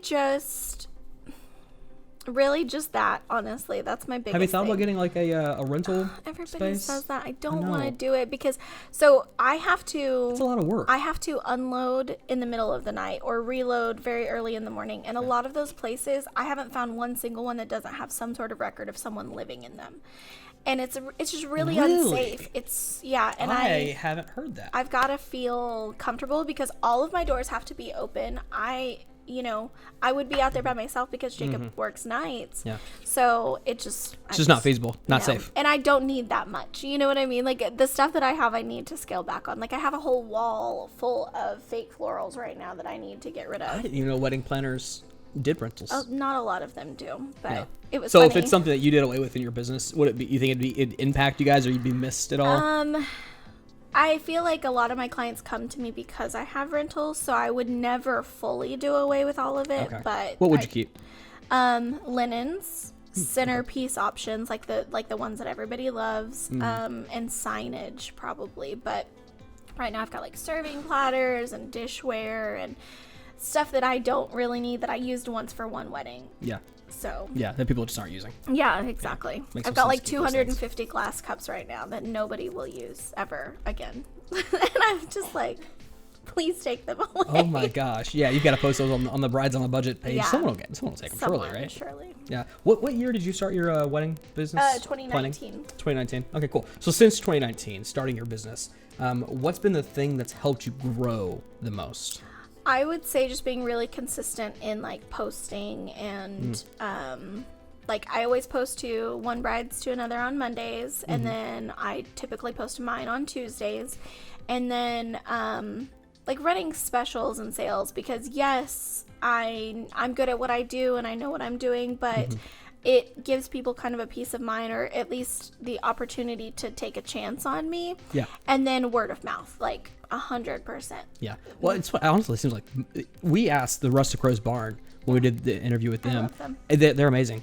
just that, honestly. That's my biggest Have you thought thing. about getting like a rental Everybody space? says that. I don't know. want to do it because, so I have to. It's a lot of work. I have to unload in the middle of the night or reload very early in the morning. And a lot of those places, I haven't found one single one that doesn't have some sort of record of someone living in them. And it's just really unsafe. And I haven't heard that. I've got to feel comfortable because all of my doors have to be open. I would be out there by myself because Jacob works nights. Yeah. So it's just not feasible, not safe. And I don't need that much. You know what I mean? Like the stuff that I have, I need to scale back on. Like I have a whole wall full of fake florals right now that I need to get rid of. I didn't even know wedding planners did rentals. Not a lot of them do, but it was so funny. if it's something that you did away with in your business, would it be? You think it'd impact you guys, or you'd be missed at all? I feel like a lot of my clients come to me because I have rentals, so I would never fully do away with all of it. Okay. But What would you keep? Linens, centerpiece options like the ones that everybody loves, and signage probably. But right now I've got like serving platters and dishware and stuff that I don't really need that I used once for one wedding. Yeah. So that people just aren't using. yeah, exactly. Makes I've no got sense like to keep those things. 250 glass cups right now that nobody will use ever again. And I'm just like, please take them away. Oh my gosh! Yeah, you've got to post those on the Brides on the Budget page. Yeah. Someone will take them, surely, right? Surely. Yeah. What year did you start your wedding business? 2019. Planning? 2019. Okay, cool. So since 2019, starting your business, what's been the thing that's helped you grow the most? I would say just being really consistent in like posting and like I always post to one brides to another on Mondays, and then I typically post to mine on Tuesdays, and then like running specials and sales because yes, I'm good at what I do and I know what I'm doing, but it gives people kind of a peace of mind, or at least the opportunity to take a chance on me. Yeah. And then word of mouth, like 100%. Yeah. Well, it honestly seems like we asked the Rustic Rose Barn when we did the interview with them. love them. They're amazing.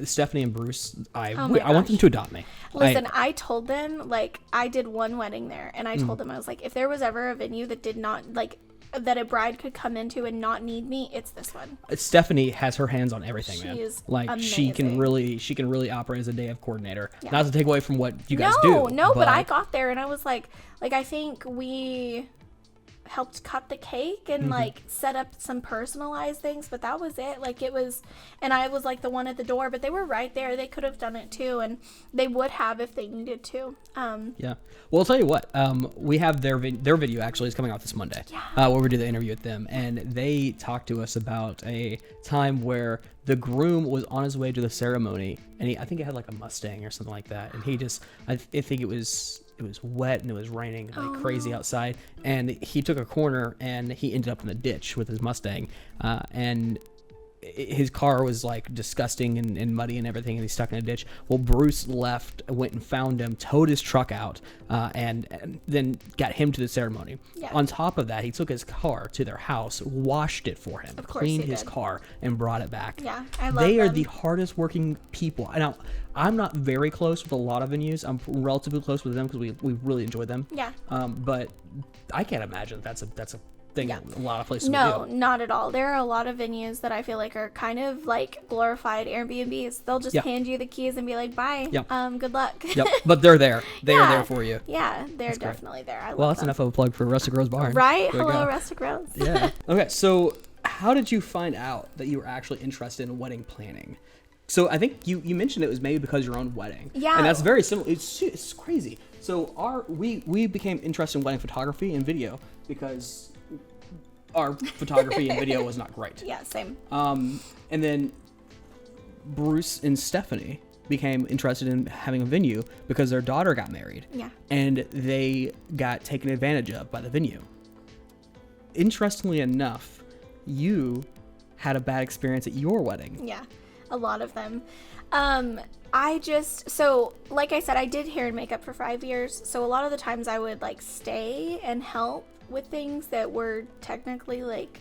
Stephanie and Bruce, I my want them gosh. to adopt me. Listen, I told them, like, I did one wedding there, and I told them, I was like, if there was ever a venue that did not, like, that a bride could come into and not need me, it's this one. Stephanie has her hands on everything, She man. is like she can amazing. really operate as a day of coordinator. Yeah. Not to take away from what you guys do. No, but I got there and I was like I think we helped cut the cake and like set up some personalized things, but that was it. Like it was, and I was like the one at the door, but they were right there. They could have done it too, and they would have if they needed to. Yeah. Well, I'll tell you what. We have their video actually is coming out this Monday. Yeah. Where we do the interview with them, and they talked to us about a time where the groom was on his way to the ceremony, and I think he had like a Mustang or something like that, and he just, I think it was wet and it was raining like crazy outside, and he took a corner and he ended up in the ditch with his Mustang, and his car was like disgusting and muddy and everything, and he's stuck in a ditch. Well, Bruce went and found him, towed his truck out, and then got him to the ceremony. Yeah. On top of that, he took his car to their house, washed it for him, Of course cleaned he his did. car, and brought it back. Yeah, I love They are them. the hardest working people. Now, I'm not very close with a lot of venues. I'm relatively close with them because we really enjoy them. Yeah. But I can't imagine that's a thing Yeah. a lot of places No, would do. not at all. There are a lot of venues that I feel like are kind of like glorified Airbnbs. They'll just Yeah. hand you the keys and be like, bye. Yep. Good luck. Yep, but they're there. They are Yeah. there for you. Yeah, they're great. definitely there. I Well, love that's them. enough of a plug for Rustic Rose Barn. Right? There we Hello, go. Rustic Rose. Yeah. Okay, so how did you find out that you were actually interested in wedding planning? So I think you mentioned it was maybe because of your own wedding. Yeah. And that's very similar. It's crazy. So we became interested in wedding photography and video because our photography and video was not great. Yeah, same. And then Bruce and Stephanie became interested in having a venue because their daughter got married. Yeah. And they got taken advantage of by the venue. Interestingly enough, you had a bad experience at your wedding. Yeah, a lot of them. So like I said, I did hair and makeup for 5 years. So a lot of the times I would like stay and help with things that were technically like,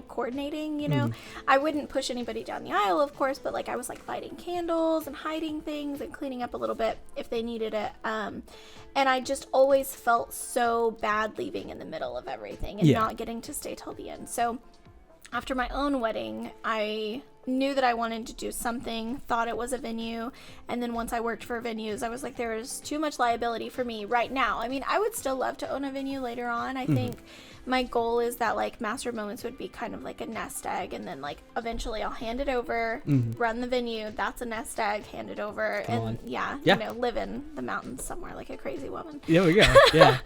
coordinating, I wouldn't push anybody down the aisle, of course, but like I was like lighting candles and hiding things and cleaning up a little bit if they needed it. And I just always felt so bad leaving in the middle of everything and Yeah. not getting to stay till the end. So after my own wedding, I knew that I wanted to do something, thought it was a venue, and then once I worked for venues, I was like, there is too much liability for me right now. I mean, I would still love to own a venue later on. I think my goal is that like Master Moments would be kind of like a nest egg, and then like eventually I'll hand it over, run the venue, that's a nest egg, hand it over, on. and yeah, live in the mountains somewhere like a crazy woman. There we go. Yeah.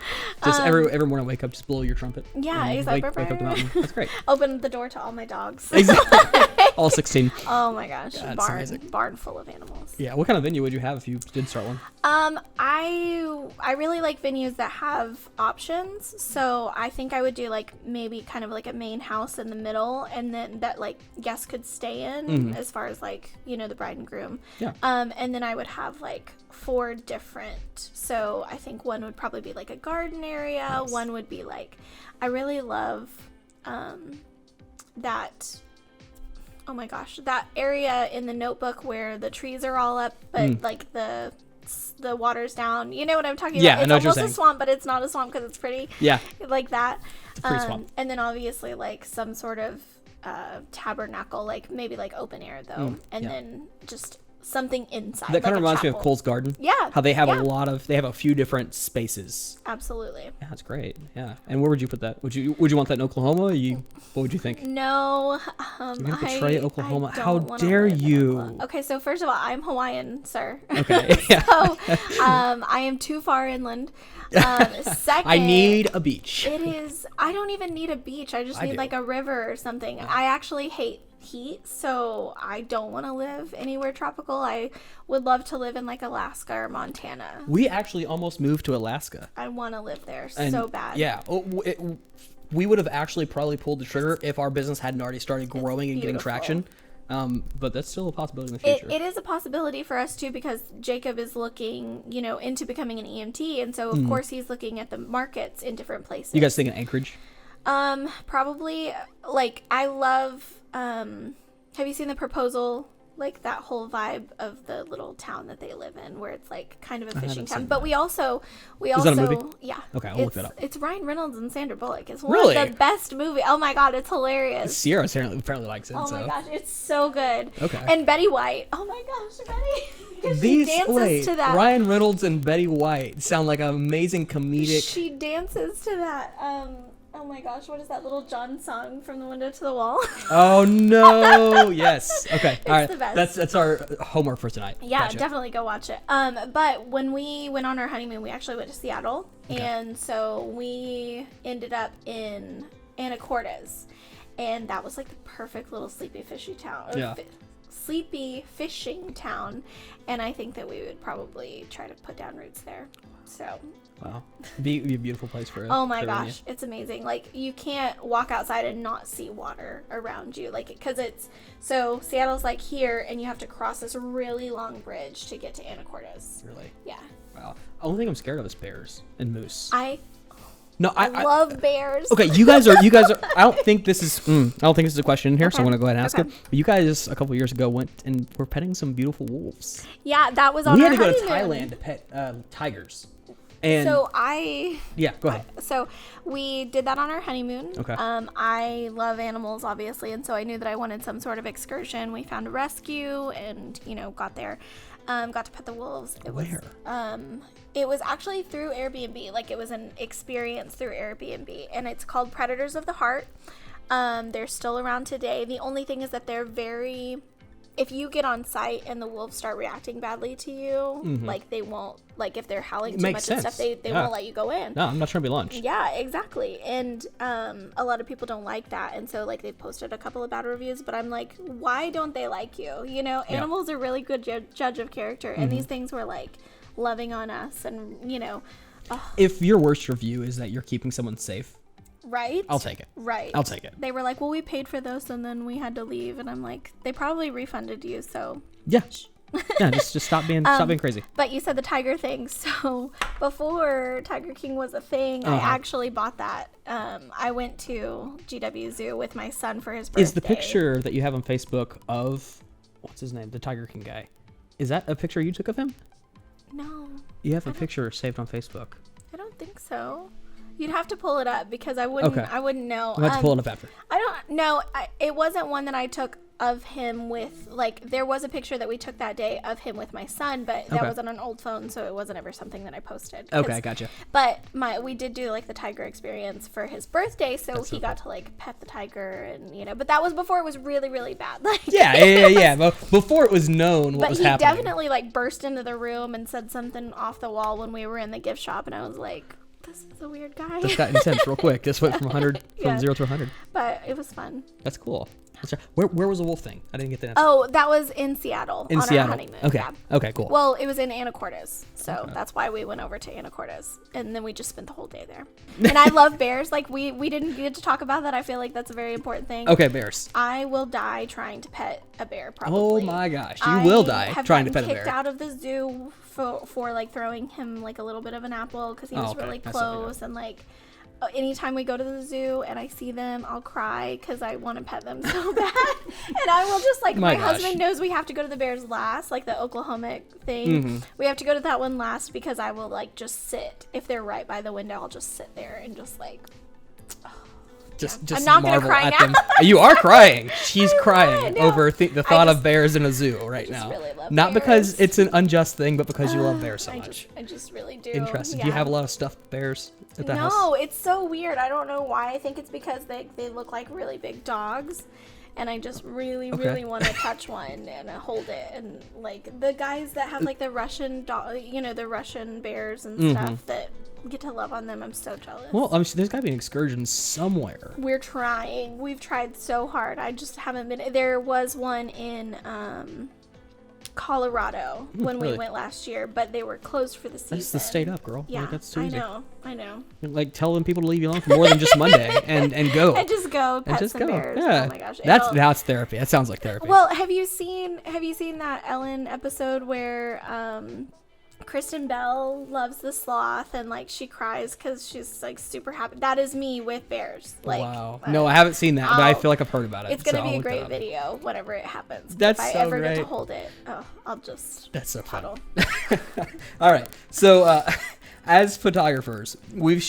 Just every morning wake up, just blow your trumpet. Yeah, and exactly. Wake up the mountain. That's great. Open the door to all my dogs. Exactly. All 16. Oh my gosh, That's amazing. barn full of animals. Yeah. What kind of venue would you have if you did start one? I really like venues that have options. So I think I would do like maybe kind of like a main house in the middle, and then that like guests could stay in as far as like the bride and groom. Yeah. And then I would have like 4 different. So I think one would probably be like a garden area. Nice. One would be like, I really love that. Oh my gosh, that area in the Notebook where the trees are all up, but like the water's down. You know what I'm talking Yeah, about? I It's know what you're almost a saying. swamp, but it's not a swamp because it's pretty. Yeah. Like that. It's a pretty swamp. And then obviously like some sort of tabernacle, like maybe like open air though, and yeah. then just something inside. That kind of like a reminds me of chapel. Cole's Garden. Yeah. How they have yeah. they have a few different spaces. Absolutely. Yeah, that's great. Yeah. And where would you put that? Would you want that in Oklahoma? What would you think? No, You're gonna portray Oklahoma. I don't How wanna dare live in you? Oklahoma. Okay, so first of all, I'm Hawaiian, sir. Okay. Yeah. So, I am too far inland. Second, I need a beach. It is. I don't even need a beach. I just need do. like a river or something. I actually hate heat, so I don't want to live anywhere tropical. I would love to live in like Alaska or Montana. We actually almost moved to Alaska. I want to live there And so bad. Yeah. We would have actually probably pulled the trigger if our business hadn't already started growing and getting beautiful. traction. But that's still a possibility in the future. It is a possibility for us too, because Jacob is looking, into becoming an EMT, and so of course he's looking at the markets in different places. You guys thinking Anchorage? Probably like I love. Have you seen The Proposal? Like that whole vibe of the little town that they live in, where it's like kind of a fishing haven't town. seen But that. we also, that a movie? yeah. Okay, I'll look that up. It's Ryan Reynolds and Sandra Bullock. It's one Really? of the best movie. Oh my god, it's hilarious. Sierra apparently likes it. Oh so. my gosh, it's so good. Okay. And Betty White. Oh my gosh, Betty. 'Cause she dances to that. Ryan Reynolds and Betty White sound like an amazing comedic. She dances to that. Oh my gosh, what is that Little John song, From the Window to the Wall? Oh no! Yes. Okay. It's All right. the best. That's our homework for tonight. Yeah, Gotcha. definitely go watch it. But when we went on our honeymoon, we actually went to Seattle, Okay. and so we ended up in Anacortes, and that was like the perfect little sleepy fishing town. Yeah. Sleepy fishing town, and I think that we would probably try to put down roots there. So. Wow. Be a beautiful place for it. Oh my gosh, it's amazing. Like, you can't walk outside and not see water around you. Like, because so Seattle's like here, and you have to cross this really long bridge to get to Anacortes. Really? Yeah. Wow. Only thing I'm scared of is bears and moose. I No, I love bears. Okay, you guys are. I don't think this is. I don't think this is a question here, so I'm Okay. gonna go ahead and ask Okay. it. But you guys a couple years ago went and were petting some beautiful wolves. Yeah, that was on We our had to go to honeymoon. Thailand to pet tigers. And So yeah, go ahead. So we did that on our honeymoon. Okay. I love animals, obviously, and so I knew that I wanted some sort of excursion. We found a rescue, and got there, got to pet the wolves. Where? It was actually through Airbnb. Like, it was an experience through Airbnb, and it's called Predators of the Heart. They're still around today. The only thing is that they're very. If you get on site and the wolves start reacting badly to you, like, they won't, like, if they're howling too makes much and sense. stuff, they Yeah. won't let you go in. No, I'm not trying to be lunch. Yeah, exactly. And a lot of people don't like that. And so, like, they posted a couple of bad reviews, but I'm like, why don't they like you? Animals are really good judge of character. And these things were, like, loving on us and, If your worst review is that you're keeping someone safe, right? I'll take it. Right. I'll take it. They were like, well, we paid for this and then we had to leave. And I'm like, they probably refunded you, so. Yeah. Yeah, just stop being crazy. But you said the tiger thing. So before Tiger King was a thing, I actually bought that. I went to GW Zoo with my son for his birthday. Is the picture that you have on Facebook of what's his name, the Tiger King guy? Is that a picture you took of him? No, You have a picture saved on Facebook. I don't think so. You'd have to pull it up because I wouldn't. Okay. I wouldn't know. I'll have to pull it up after. I don't know. It wasn't one that I took of him with, like, there was a picture that we took that day of him with my son, but that Okay. was on an old phone, so it wasn't ever something that I posted. Okay, gotcha. But we did do, like, the tiger experience for his birthday, so That's so he got to, like, pet the tiger, and but that was before it was really, really bad. Like, Yeah. But before it was known what but was he happening. definitely, like, burst into the room and said something off the wall when we were in the gift shop, and I was like, this is a weird guy. This got intense real quick. This went from 100, Yeah. from 0 to 100. But it was fun. That's cool. Where was the wolf thing? I didn't get the answer. Oh, that was in Seattle In on Seattle. our honeymoon. Okay. Yeah. Okay, cool. Well, it was in Anacortes, so that's why we went over to Anacortes, and then we just spent the whole day there. And I love bears. Like, we didn't get to talk about that. I feel like that's a very important thing. Okay, bears. I will die trying to pet a bear, probably. Oh my gosh, you will die have trying to gotten pet a kicked bear. out of the zoo for like throwing him like a little bit of an apple because he was okay. really That's something close, and like anytime we go to the zoo and I see them, I'll cry because I want to pet them so bad. And I will just, like, My my gosh. husband knows we have to go to the bears last, like the Oklahoma thing. We have to go to that one last because I will, like, just sit. If they're right by the window, I'll just sit there and just, like, Just I'm not gonna marvel cry at now. them. You are crying. She's I'm crying not, no. over the thought I of just- bears in a zoo right just now. really love Not because bears. it's an unjust thing, but because you love bears so much. I just really do. Interesting. Do you have a lot of stuffed bears at the house? No, it's so weird. I don't know why. I think it's because they look like really big dogs. And I just really, Okay. really want to touch one and hold it. And, like, the guys that have, like, the Russian the Russian bears and stuff that get to love on them, I'm so jealous. Well, there's got to be an excursion somewhere. We're trying. We've tried so hard. I just haven't been. There was one in Colorado when really? we went last year, but they were closed for the season. That's the state up, girl. Yeah, Like, that's too I easy. know. Like, telling people to leave you alone for more than just Monday and go. And just go pet just some go. bears. Yeah. Oh my gosh. That's therapy. That sounds like therapy. Well, have you seen that Ellen episode where Kristen Bell loves the sloth and, like, she cries because she's, like, super happy? That is me with bears. Like, wow. No, I haven't seen that, but I I'll- feel like I've heard about it. it's gonna so be I'll a look that great up. video whenever it happens. That's if I so ever get to great. hold it, I'll just That's so fun. cuddle. All right. So, as photographers, we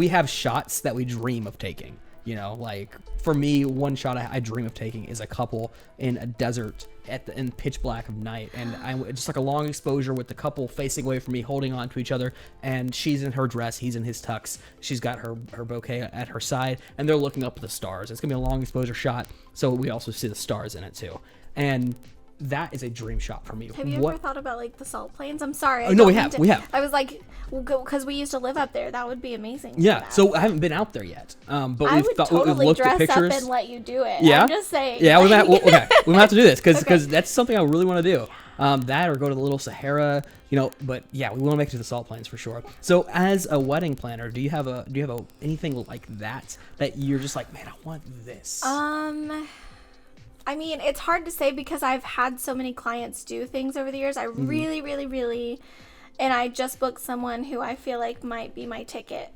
have shots that we dream of taking. You know, like for me, one shot I dream of taking is a couple in a desert in pitch black of night, and just like a long exposure with the couple facing away from me, holding on to each other, and she's in her dress, he's in his tux, she's got her bouquet at her side, and they're looking up at the stars. It's gonna be a long exposure shot, so we also see the stars in it too, and that is a dream shot for me. Have you ever thought about like the salt plains? I'm sorry. Oh, no, we have. I was like, we'll go because we used to live up there. That would be amazing. Yeah. So I haven't been out there yet. But I would totally we've looked at dress pictures. up and let you do it. Yeah. I'm just saying. Yeah. We might have to do this because Okay. that's something I really want to do. That or go to the Little Sahara. You know. But yeah, we want to make it to the salt plains for sure. So as a wedding planner, do you have anything like that you're just like, man, I want this? I mean, it's hard to say because I've had so many clients do things over the years. I really, really, really, and I just booked someone who I feel like might be my ticket.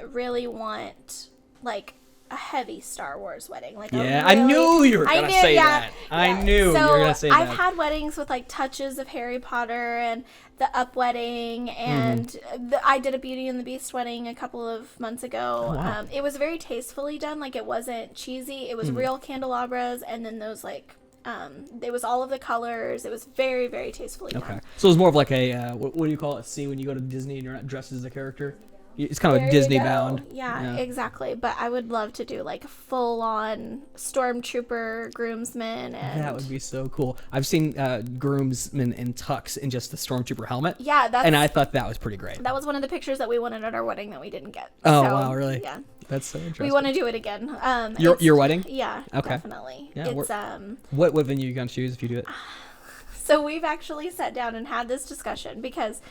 Really want like a heavy Star Wars wedding. Like I knew you were gonna say that. I knew you were gonna say that. I've had weddings with like touches of Harry Potter and the Up wedding, and I did a Beauty and the Beast wedding a couple of months ago. Oh, wow. It was very tastefully done. Like it wasn't cheesy. It was real candelabras, and then those like it was all of the colors. It was very, very tastefully done. Okay. So it's more of like a what do you call it? See when you go to Disney and you're not dressed as a character. It's kind of There a you Disney go. bound. Yeah, exactly. But I would love to do like full on stormtrooper groomsmen. And That would be so cool. I've seen groomsmen in tux in just the stormtrooper helmet. Yeah, and I thought that was pretty great. that was one of the pictures that we wanted at our wedding that we didn't get. Oh, So, wow, really? Yeah. That's so interesting. We want to do it again. Your wedding? Yeah, Okay. definitely. Yeah, It's What venue are you gonna choose if you do it? So we've actually sat down and had this discussion because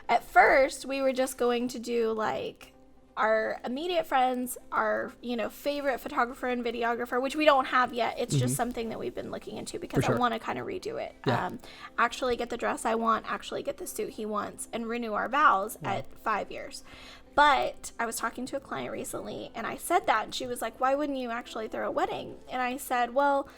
at first we were just going to do like our immediate friends, our favorite photographer and videographer, which we don't have yet. It's just something that we've been looking into because sure. I want to kind of redo it. Yeah. Actually get the dress I want, actually get the suit he wants, and renew our vows at 5 years. But I was talking to a client recently and I said that, and she was like, why wouldn't you actually throw a wedding? And I said, well,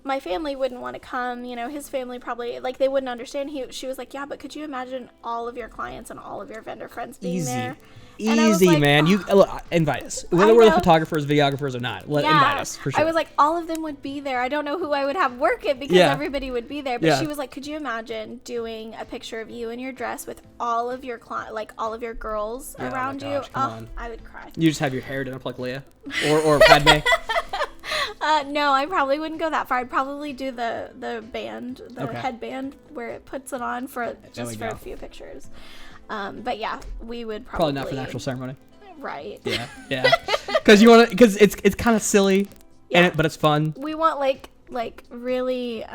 my family wouldn't want to come, his family probably, like, they wouldn't understand. She was like, yeah, but could you imagine all of your clients and all of your vendor friends being there? And I was Easy, like, man. You look, invite us. Whether we're the photographers, videographers, or not. Invite us for sure. I was like, all of them would be there. I don't know who I would have work it because everybody would be there. But she was like, could you imagine doing a picture of you in your dress with all of your all of your girls around oh my gosh, you? come on. I would cry. You just have your hair done up like Leia or Padme. No, I probably wouldn't go that far. I'd probably do the band, the Okay. headband where it puts it on for a few pictures. But yeah, we would probably Not for the actual ceremony. Right. Yeah. Because it's kind of silly, but it's fun. We want like really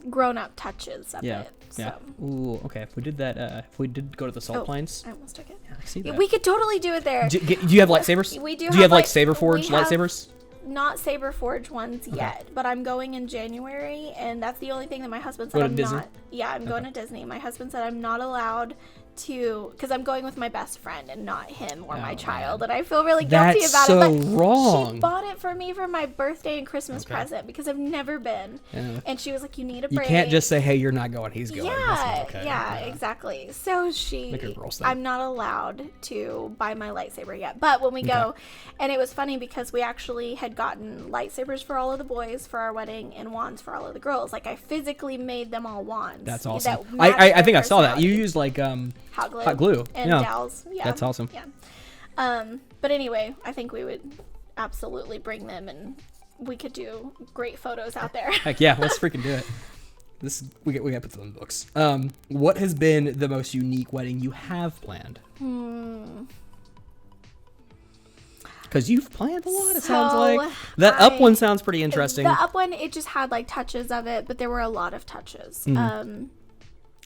grown up touches of it. So. Yeah. Ooh. Okay. If we did that, if we did go to the salt plains, I almost took it. I see that. We could totally do it there. Do you have lightsabers? We do. Do you have like we saber forged have lightsabers? Not saber forged ones yet, but I'm going in January, and that's the only thing that my husband said Go to I'm Disney? not. Yeah, I'm going to Disney. My husband said I'm not allowed to, because I'm going with my best friend and not him or my child, and I feel really guilty That's about so it. But wrong. she bought it for me for my birthday and Christmas present because I've never been, and she was like, "You need a You break." can't just say, "Hey, you're not going. He's going." That's not okay. Yeah, exactly. So Make her girls think. I'm not allowed to buy my lightsaber yet. But when we go, and it was funny because we actually had gotten lightsabers for all of the boys for our wedding and wands for all of the girls. Like I physically made them all wands. That's awesome. that matched I their think I saw that. You personality. used like hot glue and yeah. dowels. Yeah, That's awesome. Yeah. But anyway, I think we would absolutely bring them, and we could do great photos out there. Heck yeah, let's freaking do it. We got to put this in the books. What has been the most unique wedding you have planned? Because you've planned a lot, it sounds like. That up one sounds pretty interesting. The up one, it just had like touches of it, but there were a lot of touches.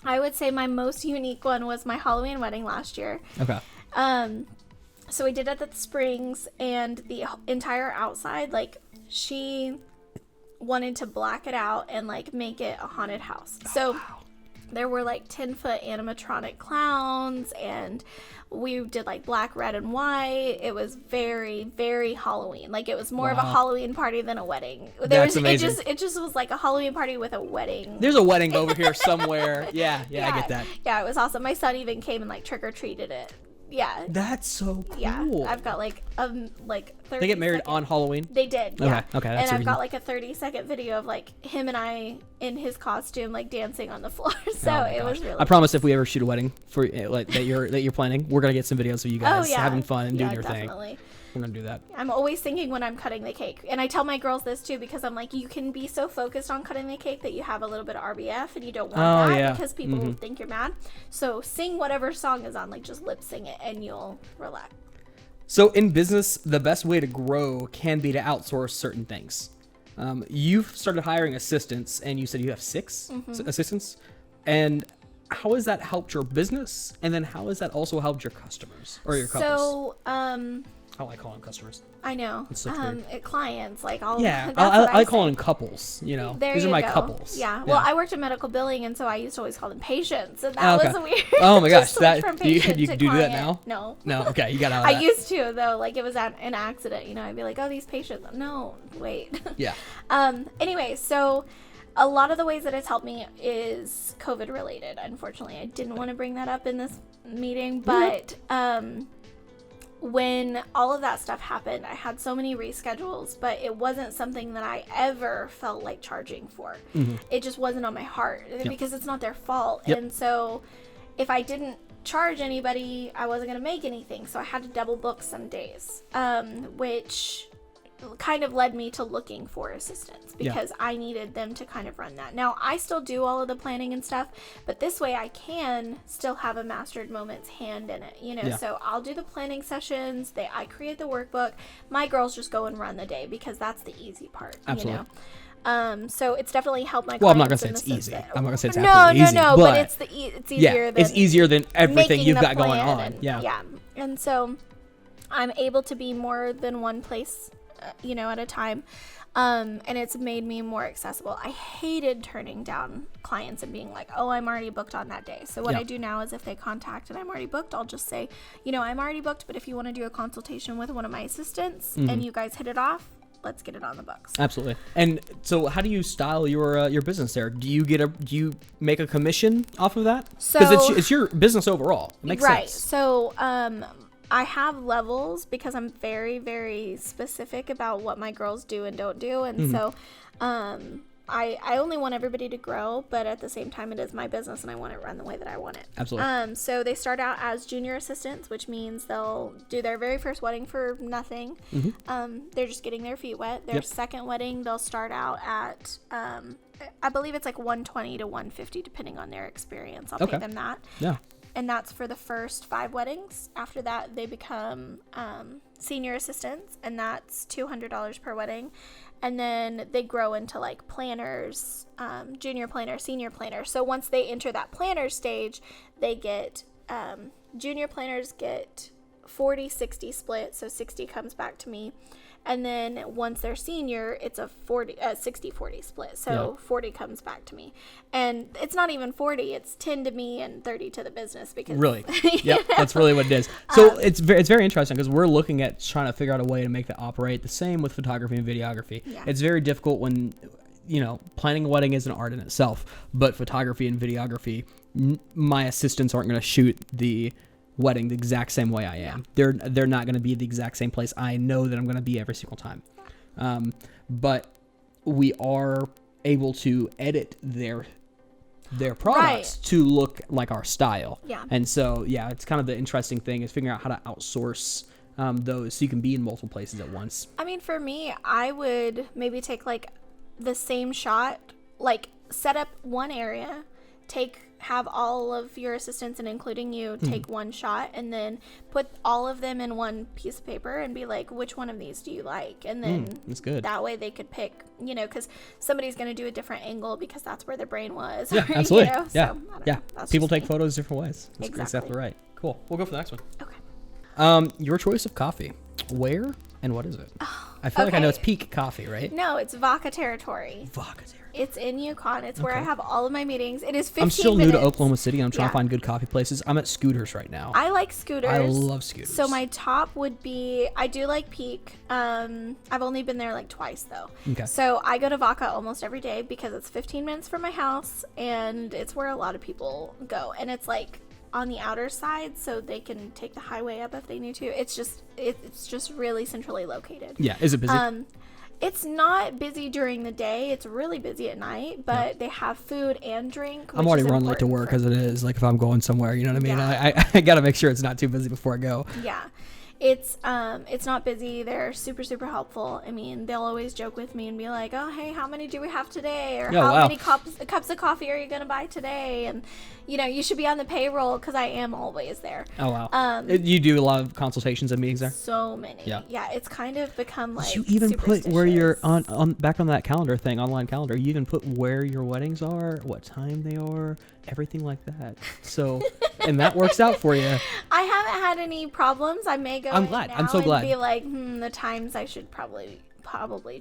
I would say my most unique one was my Halloween wedding last year. Okay. So we did it at the Springs, and the entire outside, like, she wanted to black it out and like make it a haunted house. So there were like 10-foot animatronic clowns, and we did like black, red, and white. It was very, very Halloween. Like it was more of a Halloween party than a wedding. That's amazing. It just was like a Halloween party with a wedding. There's a wedding over here somewhere. Yeah, I get that. Yeah, it was awesome. My son even came and like trick or treated it Yeah. That's so cool. Yeah. I've got like 30 They get married second- on Halloween? They did, yeah. Okay, and that's the I've got reason. like a 30-second video of like him and I in his costume, like dancing on the floor. So Oh my it gosh. was really. I promise if we ever shoot a wedding for like that you're planning, we're gonna get some videos of you guys having fun and doing your definitely. thing. We're gonna do that. I'm always thinking when I'm cutting the cake, and I tell my girls this too, because I'm like, you can be so focused on cutting the cake that you have a little bit of RBF, and you don't want that because people think you're mad. So sing whatever song is on, like just lip sing it, and you'll relax. So in business, the best way to grow can be to outsource certain things. You've started hiring assistants, and you said you have 6 assistants. And how has that helped your business? And then how has that also helped your customers or your couples? So, I like calling couples. I know. It's so weird. Clients, like all. Yeah, that's what I call say. them couples. You know, There these you are my go. couples. Yeah. Well, I worked in medical billing, and so I used to always call them patients, and Oh, that okay. was weird. Oh my to gosh, switch that from do you patient to do that client. now? No. No, okay, you got out of I that. used to though, like it was an accident. You know, I'd be like, "Oh, these patients." No, wait. Yeah. Anyway, so a lot of the ways that it's helped me is COVID related. Unfortunately, I didn't want to bring that up in this meeting, but when all of that stuff happened, I had so many reschedules, but it wasn't something that I ever felt like charging for. It just wasn't on my heart because it's not their fault. Yep. And so if I didn't charge anybody, I wasn't going to make anything. So I had to double book some days, which kind of led me to looking for assistants because I needed them to kind of run that. Now, I still do all of the planning and stuff, but this way I can still have a Mastered Moments hand in it, you know? So I'll do the planning sessions, I create the workbook, my girls just go and run the day because that's the easy part, Absolutely. you know? So it's definitely helped my Well, I'm not clients gonna say in it's the easy. sense that- I'm not gonna say it's no, absolutely easy, but but it's easier than it's easier than everything making you've the got going plan on. and- Yeah. And so I'm able to be more than one place, you know, at a time. And it's made me more accessible. I hated turning down clients and being like, oh, I'm already booked on that day. So what I do now is if they contact and I'm already booked, I'll just say, you know, I'm already booked, but if you want to do a consultation with one of my assistants and you guys hit it off, let's get it on the books. Absolutely. And so, how do you style your business there? Do you make a commission off of that? Because So- it's your business overall. It makes Right. sense. So, I have levels because I'm very, very specific about what my girls do and don't do. And so, I only want everybody to grow, but at the same time, it is my business and I want it run the way that I want it. Absolutely. So they start out as junior assistants, which means they'll do their very first wedding for nothing. They're just getting their feet wet. Their second wedding, they'll start out at, I believe it's like 120 to 150, depending on their experience. I'll pay them that. Yeah. And that's for the first 5 weddings. After that, they become senior assistants, and that's $200 per wedding. And then they grow into like planners, junior planner, senior planner. So once they enter that planner stage, they get, junior planners get 40-60 split. So 60 comes back to me. And then once they're senior, it's a 60-40 split. So 40 comes back to me. And it's not even 40, it's 10 to me and 30 to the business because Really? Yep, that's really what it is. So it's very interesting because we're looking at trying to figure out a way to make that operate the same with photography and videography. Yeah. It's very difficult when, you know, planning a wedding is an art in itself, but photography and videography, my assistants aren't going to shoot the wedding the exact same way I am. They're not going to be the exact same place I know that I'm going to be every single time. But we are able to edit their products to look like our style. Yeah. And so, it's kind of the interesting thing is figuring out how to outsource those so you can be in multiple places at once. I mean, for me, I would maybe take like the same shot, like set up one area, have all of your assistants and including you take one shot and then put all of them in one piece of paper and be like, which one of these do you like? And then That's good. that way they could pick, you know, because somebody's going to do a different angle because that's where their brain was. Yeah, or, absolutely. You know? Yeah. So, I don't Yeah. know. That's People just take me. photos different ways. That's Exactly. exactly right. Cool. We'll go for the next one. Okay. Your choice of coffee. Where and what is it? I feel like I know it's peak coffee, right? No, it's Vaca territory. Vodka territory. It's in Yukon. It's where I have all of my meetings. It is 15 I'm still minutes. new to Oklahoma City and I'm trying to Yeah. find good coffee places. I'm at Scooters right now. I like Scooters. I love Scooters. So my top would be, I do like Peak. I've only been there like twice though. Okay. So I go to Vaca almost every day because it's 15 minutes from my house and it's where a lot of people go. And it's like on the outer side, so they can take the highway up if they need to. It's just really centrally located. Yeah. Is it busy? It's not busy during the day. It's really busy at night, but they have food and drink. I'm already run late to work as it is. Like if I'm going somewhere, you know what I mean? Yeah. I got to make sure it's not too busy before I go. Yeah. It's not busy. They're super, super helpful. I mean, they'll always joke with me and be like, oh, hey, how many do we have today? Or how many cups of coffee are you going to buy today? And, you know, you should be on the payroll because I am always there. Oh, wow. You do a lot of consultations and meetings there? So many. Yeah, it's kind of become like you even put where you're on back on that calendar thing, online calendar, you even put where your weddings are, what time they are, everything like that. So, and that works out for you. I haven't had any problems. I may go I'm glad. now I'm so glad. And be like, the times I should probably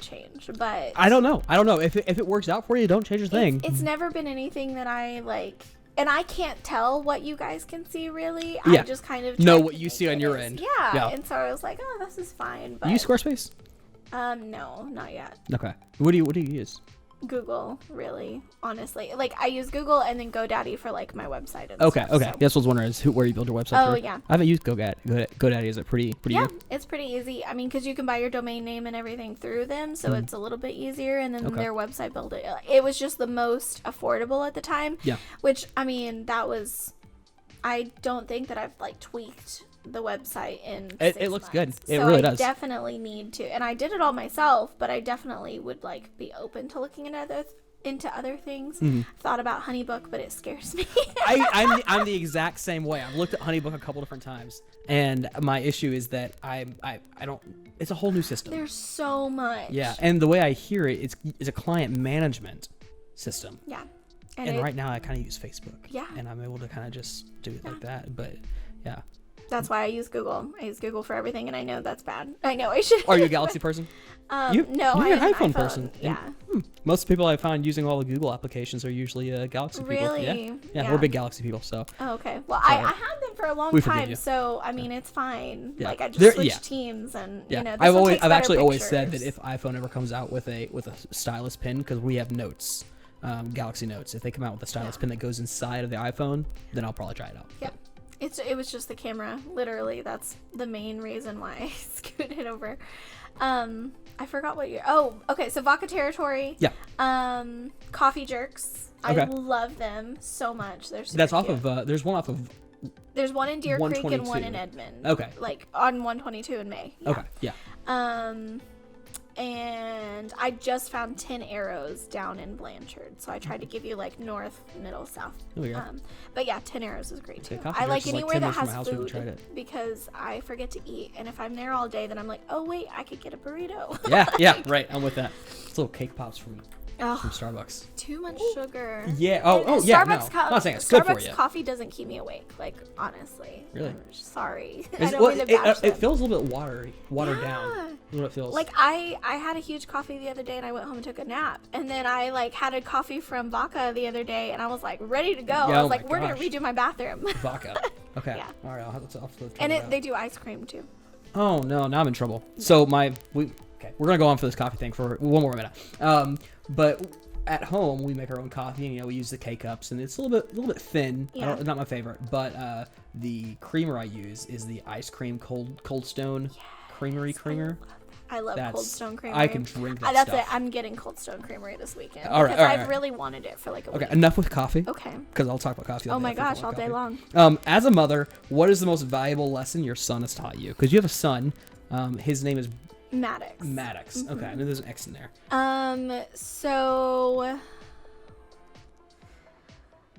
change, but I don't know. If it works out for you, don't change a thing. It's never been anything that I like, and I can't tell what you guys can see really. Yeah. I just kind of know what you see on your end. Yeah. And so I was like, oh, this is fine. But you use Squarespace? No, not yet. Okay. What do you use? Google, really, honestly. Like, I use Google and then GoDaddy for, like, my website and okay, stuff. okay. So. That's what I was wondering is where you build your website Oh, for. yeah. I haven't used GoDaddy. GoDaddy, is it pretty yeah, good? It's pretty easy. I mean, because you can buy your domain name and everything through them, so it's a little bit easier. And then their website builder, it was just the most affordable at the time. Yeah. Which, I mean, I don't think that I've, like, tweaked the website in 6 it looks months. good. It really does. I definitely need to. And I did it all myself, but I definitely would, like, be open to looking into other things. I've thought about HoneyBook, but it scares me. I'm the exact same way. I've looked at HoneyBook a couple different times, and my issue is that I don't. It's a whole new system. There's so much. Yeah, and the way I hear it, it's a client management system. Yeah, and right now I kind of use Facebook. Yeah, and I'm able to kind of just do it like that. But yeah. That's why I use Google. I use Google for everything, and I know that's bad. I know I should. Are you a Galaxy person? No, you're an iPhone person. Yeah. Most people I find using all the Google applications are usually Galaxy people. Really? Yeah, we're big Galaxy people. So. Oh, okay. Well, I had them for a long time, so I mean it's fine. Yeah. Like I just switched teams, and you know. I've actually always said that if iPhone ever comes out with a stylus pin, because we have Notes, Galaxy Notes, if they come out with a stylus pin that goes inside of the iPhone, then I'll probably try it out. Yeah. It was just the camera. Literally, that's the main reason why I scooted over. I forgot what year. Oh, okay. So Vodka Territory. Yeah. Coffee Jerks. Okay. I love them so much. They're super That's cute. off of. There's one off of. There's one in Deer Creek and one in Edmond. Okay. Like on 122 in May. Yeah. Okay. Yeah. And I just found 10 Arrows down in Blanchard, so I tried to give you like north, middle, south. There we go. But yeah, 10 Arrows is great too. Okay, I like Jerks is anywhere 10 that minutes from has my house, we haven't food tried it. because I forget to eat, and if I'm there all day, then I'm like, oh wait, I could get a burrito. Yeah, right. I'm with that. It's little cake pops from Starbucks. Too much sugar. Yeah. And Yeah. Starbucks No. I'm not saying it's good for you. Starbucks coffee doesn't keep me awake. Like honestly. Really? I'm sorry. It feels a little bit watered down. Is what it feels. Like I had a huge coffee the other day, and I went home and took a nap, and then I like had a coffee from Vodka the other day, and I was like ready to go. Yeah, I was like, we're gonna redo my bathroom. Vodka. Okay. Yeah. All right. I'll have to And they do ice cream too. Oh no! Now I'm in trouble. So we're gonna go on for this coffee thing for one more minute. But at home we make our own coffee, and we use the K cups, and it's a little bit thin. Yeah. Not my favorite, but the creamer I use is the ice cream Cold Stone Creamery creamer. I love Cold Stone Creamery. I can drink that That's stuff. it. I'm getting Cold Stone Creamery this weekend. All right, because I've really wanted it for like a week. Okay, enough with coffee. Okay. Because I'll talk about coffee. Oh my gosh, all day long. As a mother, what is the most valuable lesson your son has taught you? Because you have a son. His name is Maddox. Mm-hmm. Okay, I know there's an X in there. So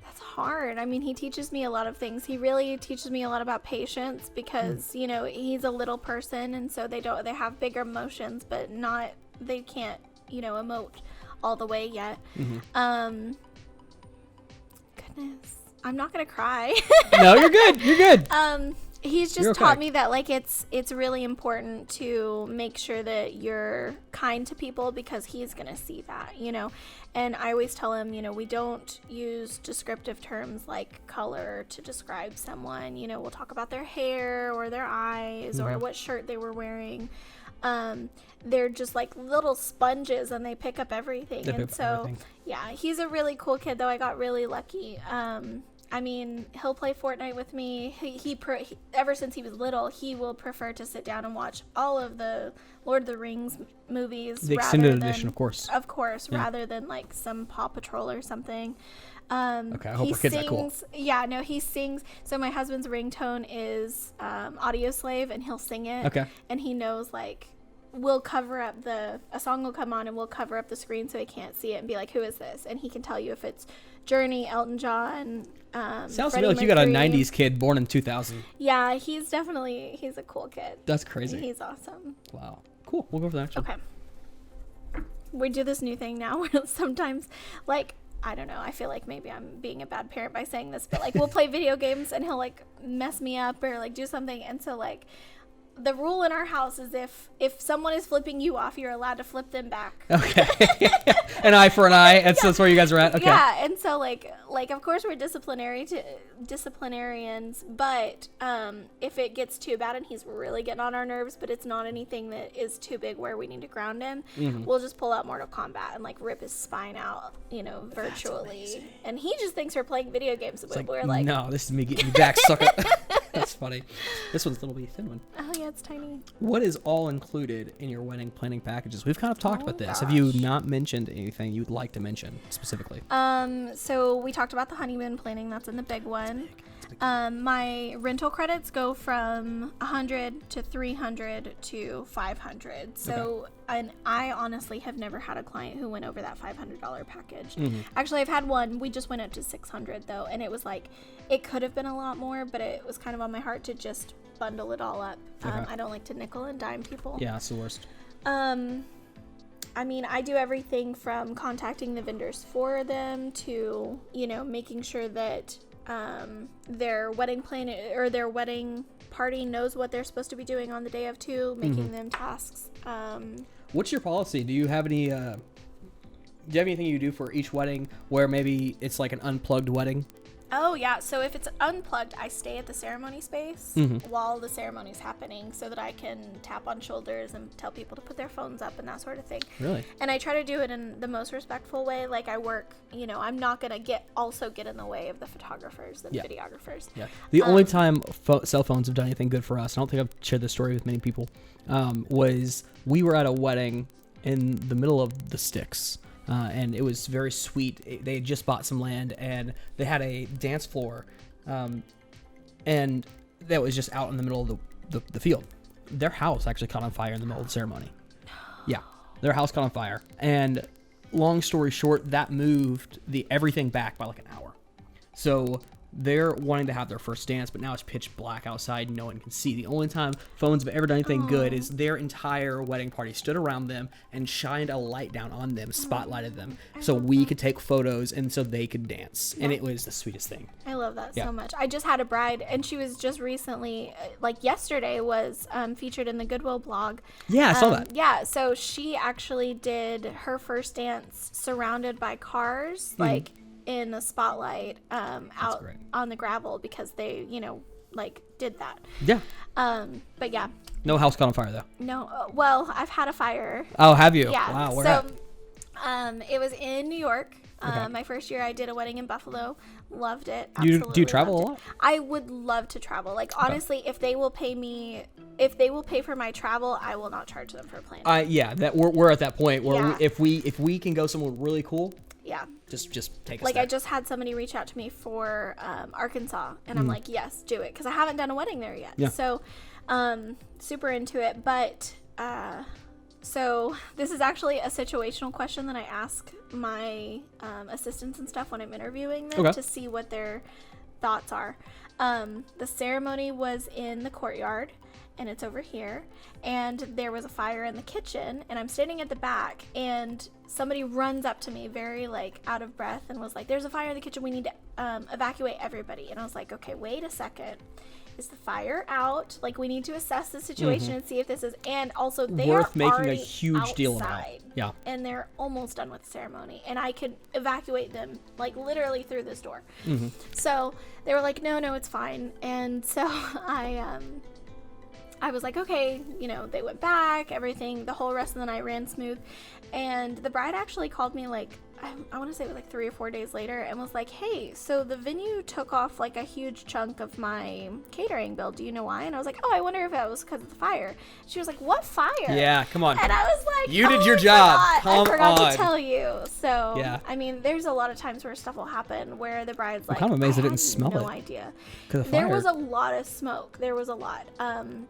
that's hard. I mean, he teaches me a lot of things. He really teaches me a lot about patience because, he's a little person, and so they have bigger emotions, but they can't, emote all the way yet. Mm-hmm. Goodness. I'm not going to cry. No, you're good. You're good. He's just taught me that like it's really important to make sure that you're kind to people because he's gonna see that, and I always tell him, we don't use descriptive terms like color to describe someone. We'll talk about their hair or their eyes or what shirt they were wearing. They're just like little sponges and they pick up everything. Yeah, he's a really cool kid though. I got really lucky. I mean, he'll play Fortnite with me. He ever since he was little, he will prefer to sit down and watch all of the Lord of the Rings movies. The extended edition, of course. Of course, rather than like some Paw Patrol or something. Okay, I hope our kids are cool. Yeah, no, he sings. So my husband's ringtone is Audio Slave, and he'll sing it. Okay. And he knows, like, we'll cover up a song will come on and we'll cover up the screen so he can't see it and be like, who is this? And he can tell you if it's Journey, Elton John, Sounds to me like you got a 90s kid born in 2000. Yeah, he's a cool kid. That's crazy. He's awesome. Wow. Cool. We'll go for the next one. Okay. We do this new thing now where sometimes, like, I don't know, I feel like maybe I'm being a bad parent by saying this, but, like, we'll play video games and he'll, like, mess me up or, like, do something. And so, like, the rule in our house is if someone is flipping you off, you're allowed to flip them back. Okay. An eye for an eye. And so that's where you guys are at. Okay. Yeah, and so like of course we're disciplinarians, but if it gets too bad and he's really getting on our nerves, but it's not anything that is too big where we need to ground him, we'll just pull out Mortal Kombat and like rip his spine out, virtually. And he just thinks we're playing video games, but we're like, no, this is me getting you back, sucker. That's funny. This one's a little bit thin one. Oh yeah, it's tiny. What is all included in your wedding planning packages? We've kind of talked about this. Have you not mentioned anything you'd like to mention specifically? So we talked about the honeymoon planning. That's in the big one. My rental credits go from 100 to 300 to 500. So, and I honestly have never had a client who went over that $500 package. Actually, I've had one. We just went up to 600 though, and it was like, it could have been a lot more, but it was kind of on my heart to just bundle it all up. I don't like to nickel and dime people. Yeah, it's the worst. I mean, I do everything from contacting the vendors for them to, making sure that their wedding plan or their wedding party knows what they're supposed to be doing on the day of too, making them tasks. What's your policy? Do you have any? Do you have anything you do for each wedding where maybe it's like an unplugged wedding? Oh yeah, so if it's unplugged, I stay at the ceremony space while the ceremony's happening so that I can tap on shoulders and tell people to put their phones up and that sort of thing. Really? And I try to do it in the most respectful way. Like I work, I'm not going to get in the way of the photographers, the videographers. Yeah. The only time cell phones have done anything good for us, I don't think I've shared this story with many people, was we were at a wedding in the middle of the sticks. And it was very sweet. They had just bought some land, and they had a dance floor, and that was just out in the middle of the field. Their house actually caught on fire in the middle of the ceremony. Yeah, their house caught on fire. And long story short, that moved everything back by like an hour. So they're wanting to have their first dance, but now it's pitch black outside and no one can see. The only time phones have ever done anything good is their entire wedding party stood around them and shined a light down on them, spotlighted them, so we could take photos and so they could dance. And it was the sweetest thing. I love that so much. I just had a bride, and she was just recently, like yesterday, was featured in the Goodwill blog. Yeah, I saw that. Yeah, so she actually did her first dance surrounded by cars, like in the spotlight out on the gravel because they did that. Yeah. But yeah, No house caught on fire though. no, well, I've had a fire. Oh, have you? Yeah. Wow, where so at? it was in New York. Okay. My first year I did a wedding in Buffalo. Loved it. Do you Absolutely travel a loved lot? it. I would love to travel. Like honestly, if they will pay for my travel, I will not charge them for planning. Yeah, that we're at that point where Yeah. if we can go somewhere really cool, yeah. just take us Like there. I just had somebody reach out to me for Arkansas, and I'm like, yes, do it, because I haven't done a wedding there yet. Yeah. So super into it. But so this is actually a situational question that I ask my assistants and stuff when I'm interviewing them to see what their thoughts are. The ceremony was in the courtyard, and it's over here, and there was a fire in the kitchen, and I'm standing at the back, and somebody runs up to me very out of breath and was like, there's a fire in the kitchen, we need to evacuate everybody. And I was like, okay, wait a second, is the fire out? We need to assess the situation and see if this is, and also they worth are making a already huge deal about. outside, Yeah. and they're almost done with the ceremony, and I could evacuate them literally through this door. So they were like, no, it's fine. And so I was like, okay, they went back, everything, the whole rest of the night ran smooth. And the bride actually called me I want to say it was like 3 or 4 days later, and was like, hey, so the venue took off like a huge chunk of my catering bill. Do you know why? And I was like, oh, I wonder if that was because of the fire. She was like, what fire? Yeah, come on. And I was like, You did your job. I forgot on. to tell you. So, Yeah. I mean, there's a lot of times where stuff will happen where the bride's like, I'm kind of amazed I I didn't had smell no it. idea. 'Cause of There fire. was a lot of smoke. There was a lot.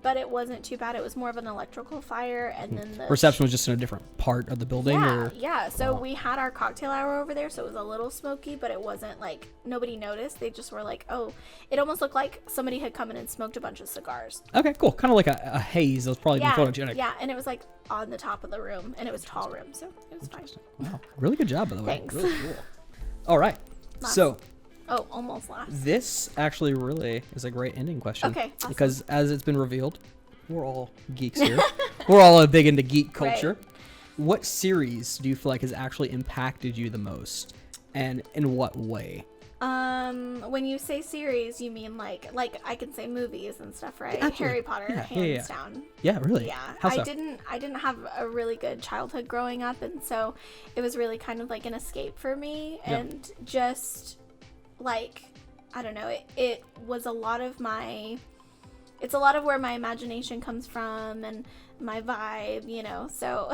But it wasn't too bad. It was more of an electrical fire, and then the Reception was just in a different part of the building? yeah, or? yeah. So we had our cocktail hour over there, so it was a little smoky, but it wasn't like nobody noticed. They just were like, oh, it almost looked like somebody had come in and smoked a bunch of cigars. Okay, cool. Kind of like a haze. That was probably Yeah, photogenic. yeah, and it was like on the top of the room, and it was a tall room, so it was fine. Wow. Really good job, by the way. Thanks. Really cool. All right. Last. So Oh, almost last. this actually really is a great ending question. Okay, awesome. Because as it's been revealed, we're all geeks here. We're all big into geek culture. Right. What series do you feel like has actually impacted you the most, and in what way? When you say series, you mean like I can say movies and stuff, right? Actually, Harry Potter, yeah, hands down. Yeah, really. Yeah, How so? I didn't have a really good childhood growing up, and so it was really kind of like an escape for me, Yeah. and just like I don't know, it was a lot of it's a lot of where my imagination comes from and my vibe, you know. So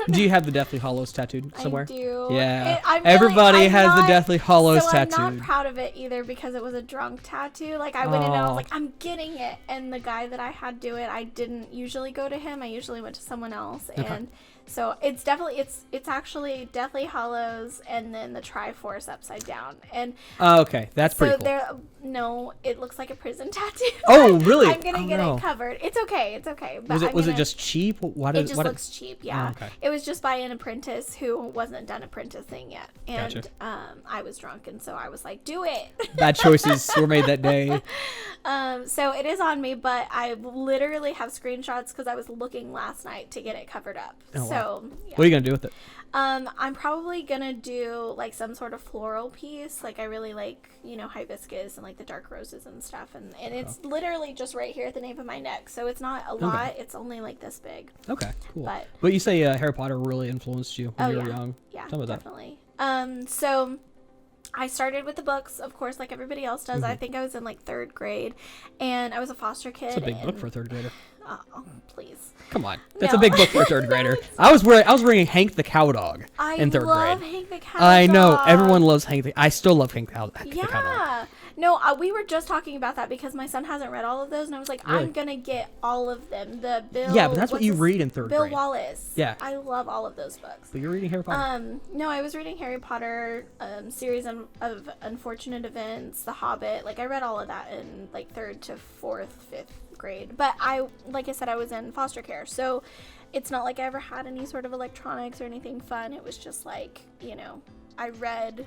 Do you have the Deathly Hallows tattooed somewhere? I do. Yeah. I'm Everybody I'm has the not- Deathly Hallows so tattooed. I'm not proud of it either because it was a drunk tattoo. Like I went in and I Oh. was like, I'm getting it. And the guy that I had do it, I didn't usually go to him. I usually went to someone else. Okay. And so it's definitely it's actually Deathly Hallows and then the Triforce upside down. And Oh, okay, that's so pretty cool. no, it looks like a prison tattoo. Oh, really? I'm gonna Oh, get no. it covered. It's okay. It's okay. But Was it I'm was it gonna- just cheap? Why it did just why did- looks cheap, yeah. Oh, okay. It was just by an apprentice who wasn't done apprenticing yet, and Gotcha. I was drunk, and so I was like, "Do it." Bad choices were made that day. So it is on me, but I literally have screenshots because I was looking last night to get it covered up. Oh, wow. So yeah. What are you gonna do with it? I'm probably gonna do like some sort of floral piece. Like I really like, hibiscus and like the dark roses and stuff. And it's literally just right here at the nape of my neck. So it's not a lot. It's only like this big. Okay, cool. But- you say Harry Potter really influenced you when you were young. Yeah, Tell me about that. definitely. So I started with the books, of course, like everybody else does. I think I was in like 3rd grade, and I was a foster kid. It's a big book for a 3rd grader. Oh, please. Come on, that's No. a big book for a 3rd grader. I was reading Hank the Cowdog I in 3rd love grade. Hank the Cowdog. I know everyone loves Hank. I still love Hank the Cowdog. Yeah. No, we were just talking about that because my son hasn't read all of those, and I was like, Really? I'm gonna get all of them. The Bill. Yeah, but that's what what's you his- read in 3rd Bill grade. Wallace. Yeah. I love all of those books. But you're reading Harry Potter. No, I was reading Harry Potter, series of unfortunate events, The Hobbit. Like I read all of that in like 3rd to 4th, 5th grade. But like I said, I was in foster care, so it's not like I ever had any sort of electronics or anything fun. It was just like, I read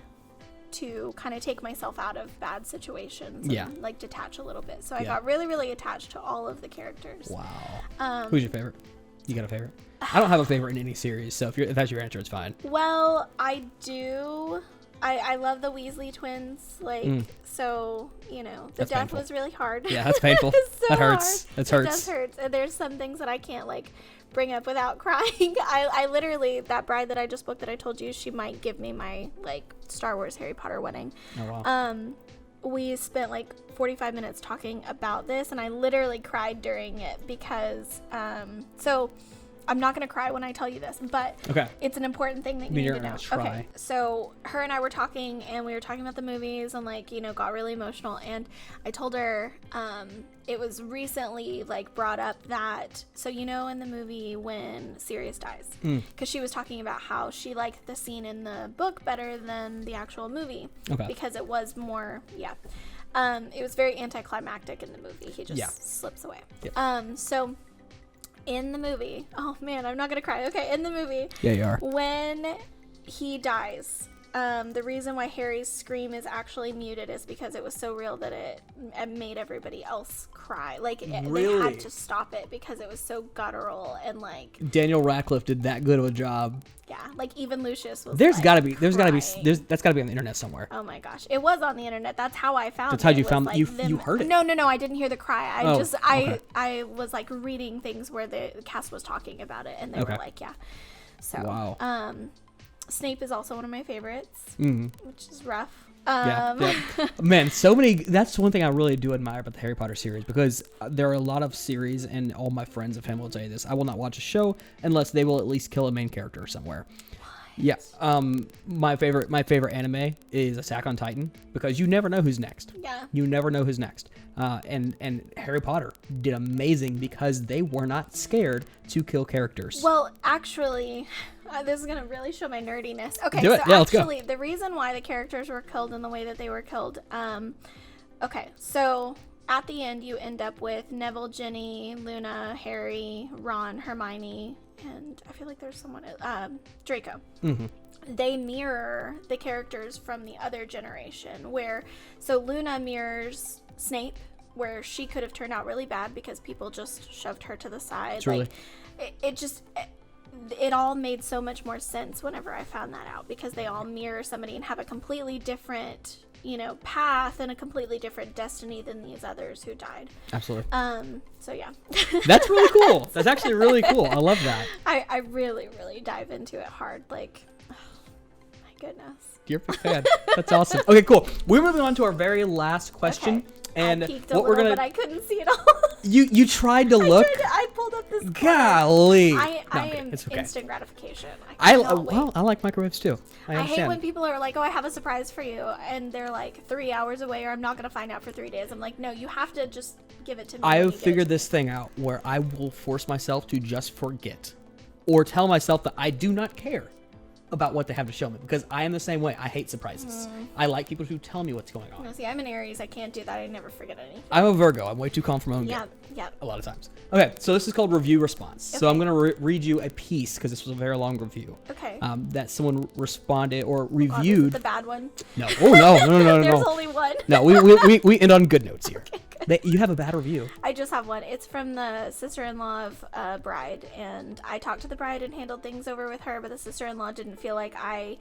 to kind of take myself out of bad situations and Yeah. like detach a little bit. So I Yeah. got really, really attached to all of the characters. Wow. Who's your favorite? You got a favorite? I don't have a favorite in any series, so if that's your answer, it's fine. Well, I do. I love the Weasley twins. Like, so, the That's death painful. was really hard. Yeah, that's painful. It was so That hurts. hard. That It hurts. does hurt. And there's some things that I can't, like, bring up without crying. I literally, that bride that I just booked that I told you, she might give me my, like, Star Wars Harry Potter wedding. Oh, wow. We spent like 45 minutes talking about this, and I literally cried during it because, so I'm not going to cry when I tell you this, but Okay. it's an important thing that you mean need you're to know. gonna try. Okay, so her and I were talking, and we were talking about the movies, and like, got really emotional, and I told her, it was recently like brought up that, so in the movie when Sirius dies, because she was talking about how she liked the scene in the book better than the actual movie, Okay. because it was more, it was very anticlimactic in the movie. He just slips away. Yep. So in the movie, oh man, I'm not gonna cry. Okay, in the movie, Yeah, you are. when he dies, the reason why Harry's scream is actually muted is because it was so real that it made everybody else cry. Like, they Really? had to stop it because it was so guttural and like, Daniel Radcliffe did that good of a job. yeah, like even Lucius was. There's like, gotta be that's crying. gotta be on the internet somewhere. Oh my gosh, it was on the internet. That's how I found it. That's how you was, found- like, you them- heard it? No, I didn't hear the cry. Oh, I okay. I was like reading things where the cast was talking about it, and they Okay. were like, yeah. So, Wow. Snape is also one of my favorites, which is rough. Yeah. Man, so many. That's one thing I really do admire about the Harry Potter series, because there are a lot of series, and all my friends of him will tell you this. I will not watch a show unless they will at least kill a main character somewhere. Yeah. My favorite anime is Attack on Titan, because you never know who's next. Yeah. You never know who's next. And Harry Potter did amazing because they were not scared to kill characters. Well, actually, this is gonna really show my nerdiness. Okay, Do it. so Yeah, let's go. actually, the reason why the characters were killed in the way that they were killed, okay, so at the end you end up with Neville, Ginny, Luna, Harry, Ron, Hermione, and I feel like there's someone, Draco. They mirror the characters from the other generation, so Luna mirrors Snape, where she could have turned out really bad because people just shoved her to the side. Truly. Like, it all made so much more sense whenever I found that out, because they all mirror somebody and have a completely different, path and a completely different destiny than these others who died. Absolutely. So yeah. That's really cool. That's actually really cool. I love that. I really, really dive into it hard. Like, oh, my goodness. You're a big fan. That's awesome. Okay, cool. We're moving on to our very last question. Okay. And I peeked what we're gonna, but I couldn't see it all. you tried to look. I pulled up this. Golly. I No, okay. am It's okay. instant gratification. I like microwaves too. I hate understand. when people are like, "Oh, I have a surprise for you," and they're like 3 hours away, or I'm not gonna find out for 3 days. I'm like, no, you have to just give it to me. I when have you get figured it. this thing out where I will force myself to just forget, or tell myself that I do not care about what they have to show me, because I am the same way. I hate surprises. I like people who tell me what's going on. No, see, I'm an Aries. I can't do that. I never forget anything. I'm a Virgo. I'm way too calm for my own good. Yeah. A lot of times. Okay, so this is called review response. So Okay. I'm going to read you a piece, because this was a very long review. Okay. That someone responded or Oh, this is reviewed. the bad one. No. Oh, no. There's only one. No, we end on good notes here. Okay, good. You have a bad review. I just have one. It's from the sister-in-law of bride, and I talked to the bride and handled things over with her, but the sister-in-law didn't feel like I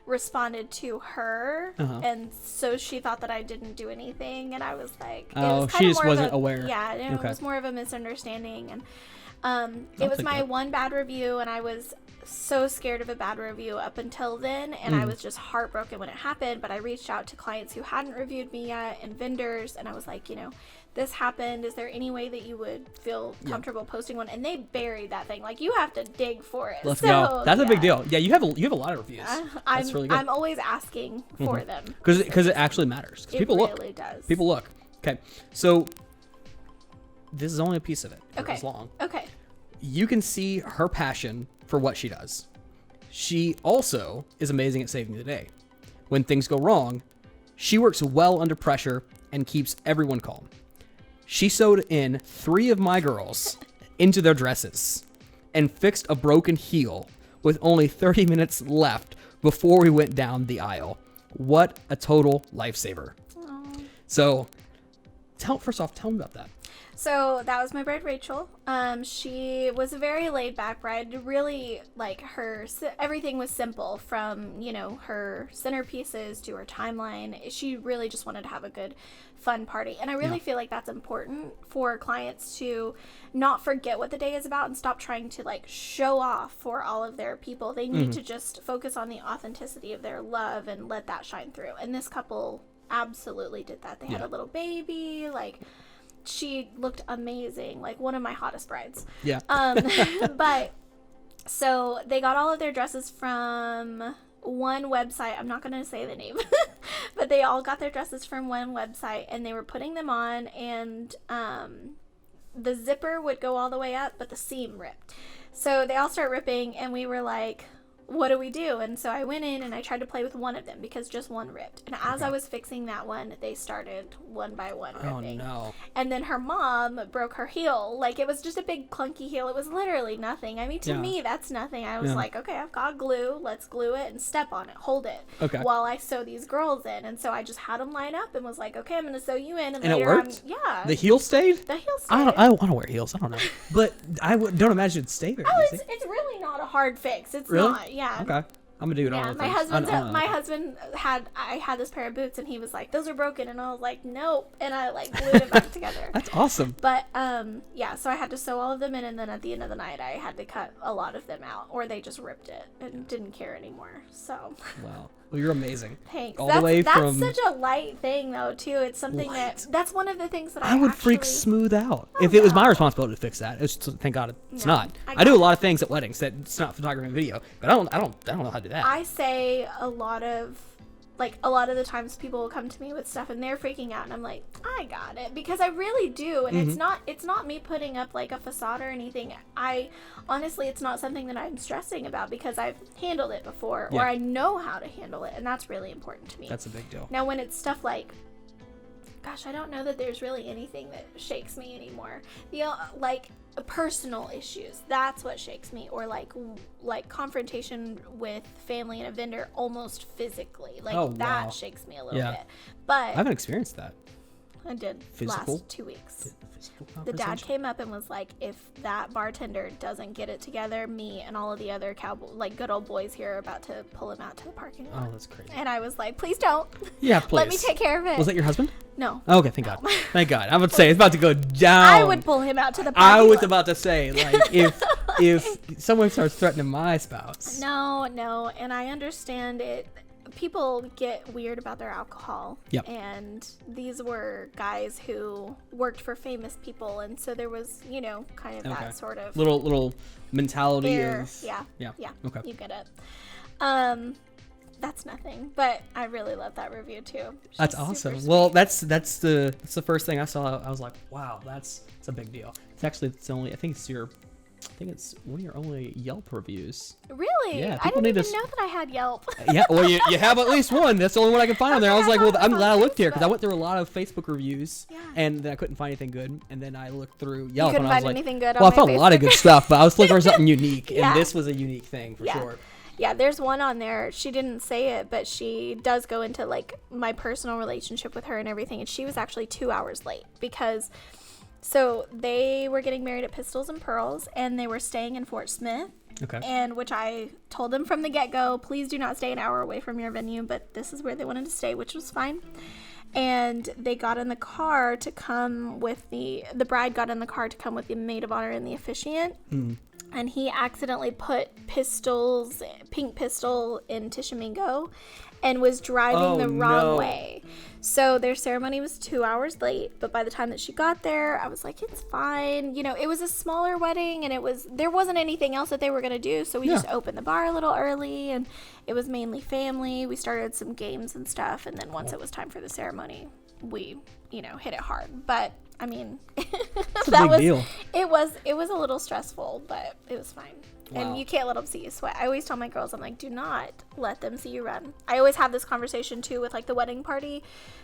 responded to her, and so she thought that I didn't do anything, and I was like, she just wasn't aware. Yeah, it Okay. was more of a misunderstanding, and it I'll was take my that. one bad review, and I was so scared of a bad review up until then, and I was just heartbroken when it happened. But I reached out to clients who hadn't reviewed me yet and vendors, and I was like, this happened. Is there any way that you would feel comfortable posting one? And they buried that thing. Like, you have to dig for it. Let's So, go. That's a big yeah. deal. Yeah, you have a lot of reviews. That's really good. I'm always asking for them. Because it actually matters. 'Cause It people really look. does. People look. Okay, so this is only a piece of it. Okay. It's long. Okay. You can see her passion for what she does. She also is amazing at saving the day. When things go wrong, she works well under pressure and keeps everyone calm. She sewed in 3 of my girls into their dresses and fixed a broken heel with only 30 minutes left before we went down the aisle. What a total lifesaver. Aw. So, first off, tell me about that. So that was my bride, Rachel. She was a very laid back bride. Really, like, everything was simple, from, her centerpieces to her timeline. She really just wanted to have a good, fun party. And I really feel like that's important for clients to not forget what the day is about and stop trying to, like, show off for all of their people. They need to just focus on the authenticity of their love and let that shine through. And this couple absolutely did that. They had a little baby, like, she looked amazing, like one of my hottest brides. Yeah. But so they got all of their dresses from one website. I'm not going to say the name, but they all got their dresses from one website, and they were putting them on, and the zipper would go all the way up, but the seam ripped. So they all start ripping, and we were like, what do we do? And so I went in and I tried to play with one of them because just one ripped. And as I was fixing that one, they started one by one ripping. Oh, no. And then her mom broke her heel. Like, it was just a big clunky heel. It was literally nothing. I mean, to me, that's nothing. I was like, okay, I've got glue. Let's glue it and step on it. Hold it. Okay. While I sew these girls in. And so I just had them line up and was like, okay, I'm going to sew you in. And later it worked? yeah. The heel stayed? The heel stayed. I want to wear heels. I don't know. But I don't imagine it'd stay there. Oh, easy. it's really not a hard fix. It's Really? not. Yeah. Okay. I'm gonna do it all. Yeah, my husband I had this pair of boots and he was like, those are broken, and I was like, nope, and I like glued it back together. That's awesome. But yeah, so I had to sew all of them in, and then at the end of the night I had to cut a lot of them out, or they just ripped it and didn't care anymore. So Wow. Well, you're amazing. Thanks. All That's the way from such a light thing though too. It's something that's one of the things that I would freak actually, smooth out if it was my responsibility to fix that. Thank God it's No, not. I I do a got lot of things at weddings that it's not photography and video, but I don't know how to do that. I say a lot of the times people will come to me with stuff and they're freaking out, and I'm like, I got it, because I really do. And it's not me putting up like a facade or anything. I honestly, it's not something that I'm stressing about because I've handled it before, or I know how to handle it, and that's really important to me. That's a big deal. Now when it's stuff like, gosh, I don't know that there's really anything that shakes me anymore. Like personal issues, that's what shakes me, or like confrontation with family and a vendor, almost physically, that shakes me a little bit. But I haven't experienced that. I did Physical? last 2 weeks. Physical The dad confrontation? came up and was like, if that bartender doesn't get it together, me and all of the other good old boys here are about to pull him out to the parking lot. Oh, that's crazy. And I was like, please don't. Yeah, please. Let me take care of it. Was that your husband? No. Oh, okay, thank God. Thank God. I would say it's about to go down. I would pull him out to the parking I was lot. about to say, like, if someone starts threatening my spouse. No, and I understand it. People get weird about their alcohol. Yep. And these were guys who worked for famous people, and so there was, kind of that sort of little mentality air. of Yeah. Okay. You get it. That's nothing, but I really love that review too. That's awesome. Well, that's the first thing I saw. I was like, wow, it's a big deal. I think it's one of your only Yelp reviews. Really? Yeah, I people didn't need even to know that I had Yelp. Yeah, well, you have at least one. That's the only one I can find on there. I was like, well, I'm glad I looked here because I Facebook. went through a lot of Facebook reviews, Yeah. and then I couldn't find anything good. And then I looked through Yelp, couldn't and I was find like, anything good on well, I my found a lot of Facebook. good stuff, but I was looking for something unique, Yeah. and this was a unique thing for Yeah. sure. Yeah, there's one on there. She didn't say it, but she does go into like my personal relationship with her and everything. And she was actually 2 hours late because, so they were getting married at Pistols and Pearls, and they were staying in Fort Smith. Okay. And which I told them from the get-go, please do not stay an hour away from your venue, but this is where they wanted to stay, which was fine. And they got in the car to come with the bride got in the car to come with the maid of honor and the officiant. And he accidentally put pink pistol in Tishomingo and was driving the wrong way. So their ceremony was 2 hours late, but by the time that she got there, I was like, it's fine. It was a smaller wedding, and there wasn't anything else that they were going to do, so we just opened the bar a little early, and it was mainly family. We started some games and stuff, and then once it was time for the ceremony, we, hit it hard. But I mean, It's a big deal. It was a little stressful, but it was fine. Wow. And you can't let them see you sweat. I always tell my girls, I'm like, do not let them see you run. I always have this conversation too with like the wedding party.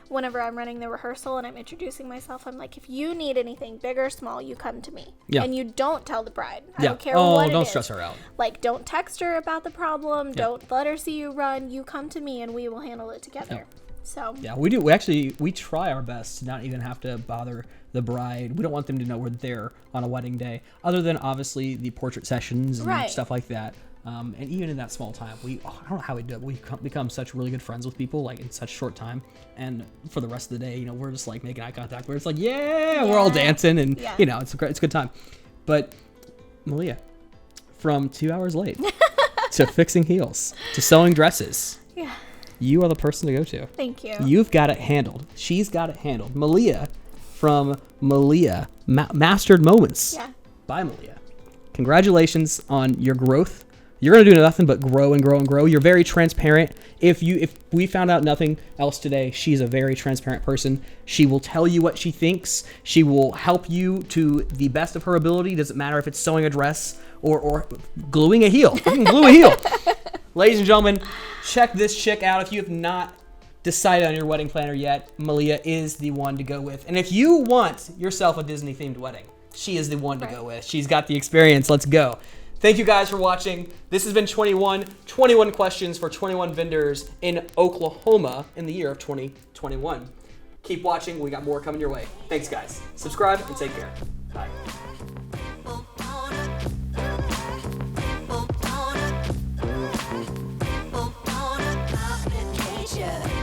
Whenever I'm running the rehearsal and I'm introducing myself, I'm like, if you need anything big or small, you come to me. Yeah. And you don't tell the bride. I Yeah. don't care what it don't is. stress her out. Like, don't text her about the problem. Don't let her see you run. You come to me and we will handle it together. So Yeah, we do. We try our best to not even have to bother the bride. We don't want them to know we're there on a wedding day, other than obviously the portrait sessions and stuff like that. And even in that small time, I don't know how we do it. We become such really good friends with people like in such short time. And for the rest of the day, we're just like making eye contact. Where it's like, we're all dancing, and it's a good time. But Maliah, from 2 hours late to fixing heels to sewing dresses. yeah, You are the person to go to. thank you. You've got it handled. She's got it handled. Maliah from Maliah Mastered Moments by Maliah. Congratulations on your growth. You're going to do nothing but grow and grow and grow. You're very transparent. If we found out nothing else today, she's a very transparent person. She will tell you what she thinks. She will help you to the best of her ability. Doesn't matter if it's sewing a dress or gluing a heel. You can glue a heel. Ladies and gentlemen, check this chick out. If you have not decided on your wedding planner yet, Maliah is the one to go with. And if you want yourself a Disney-themed wedding, she is the one to go with. She's got the experience. Let's go. Thank you guys for watching. This has been 21 questions for 21 vendors in Oklahoma in the year of 2021. Keep watching. We got more coming your way. Thanks, guys. Subscribe and take care. Bye. future.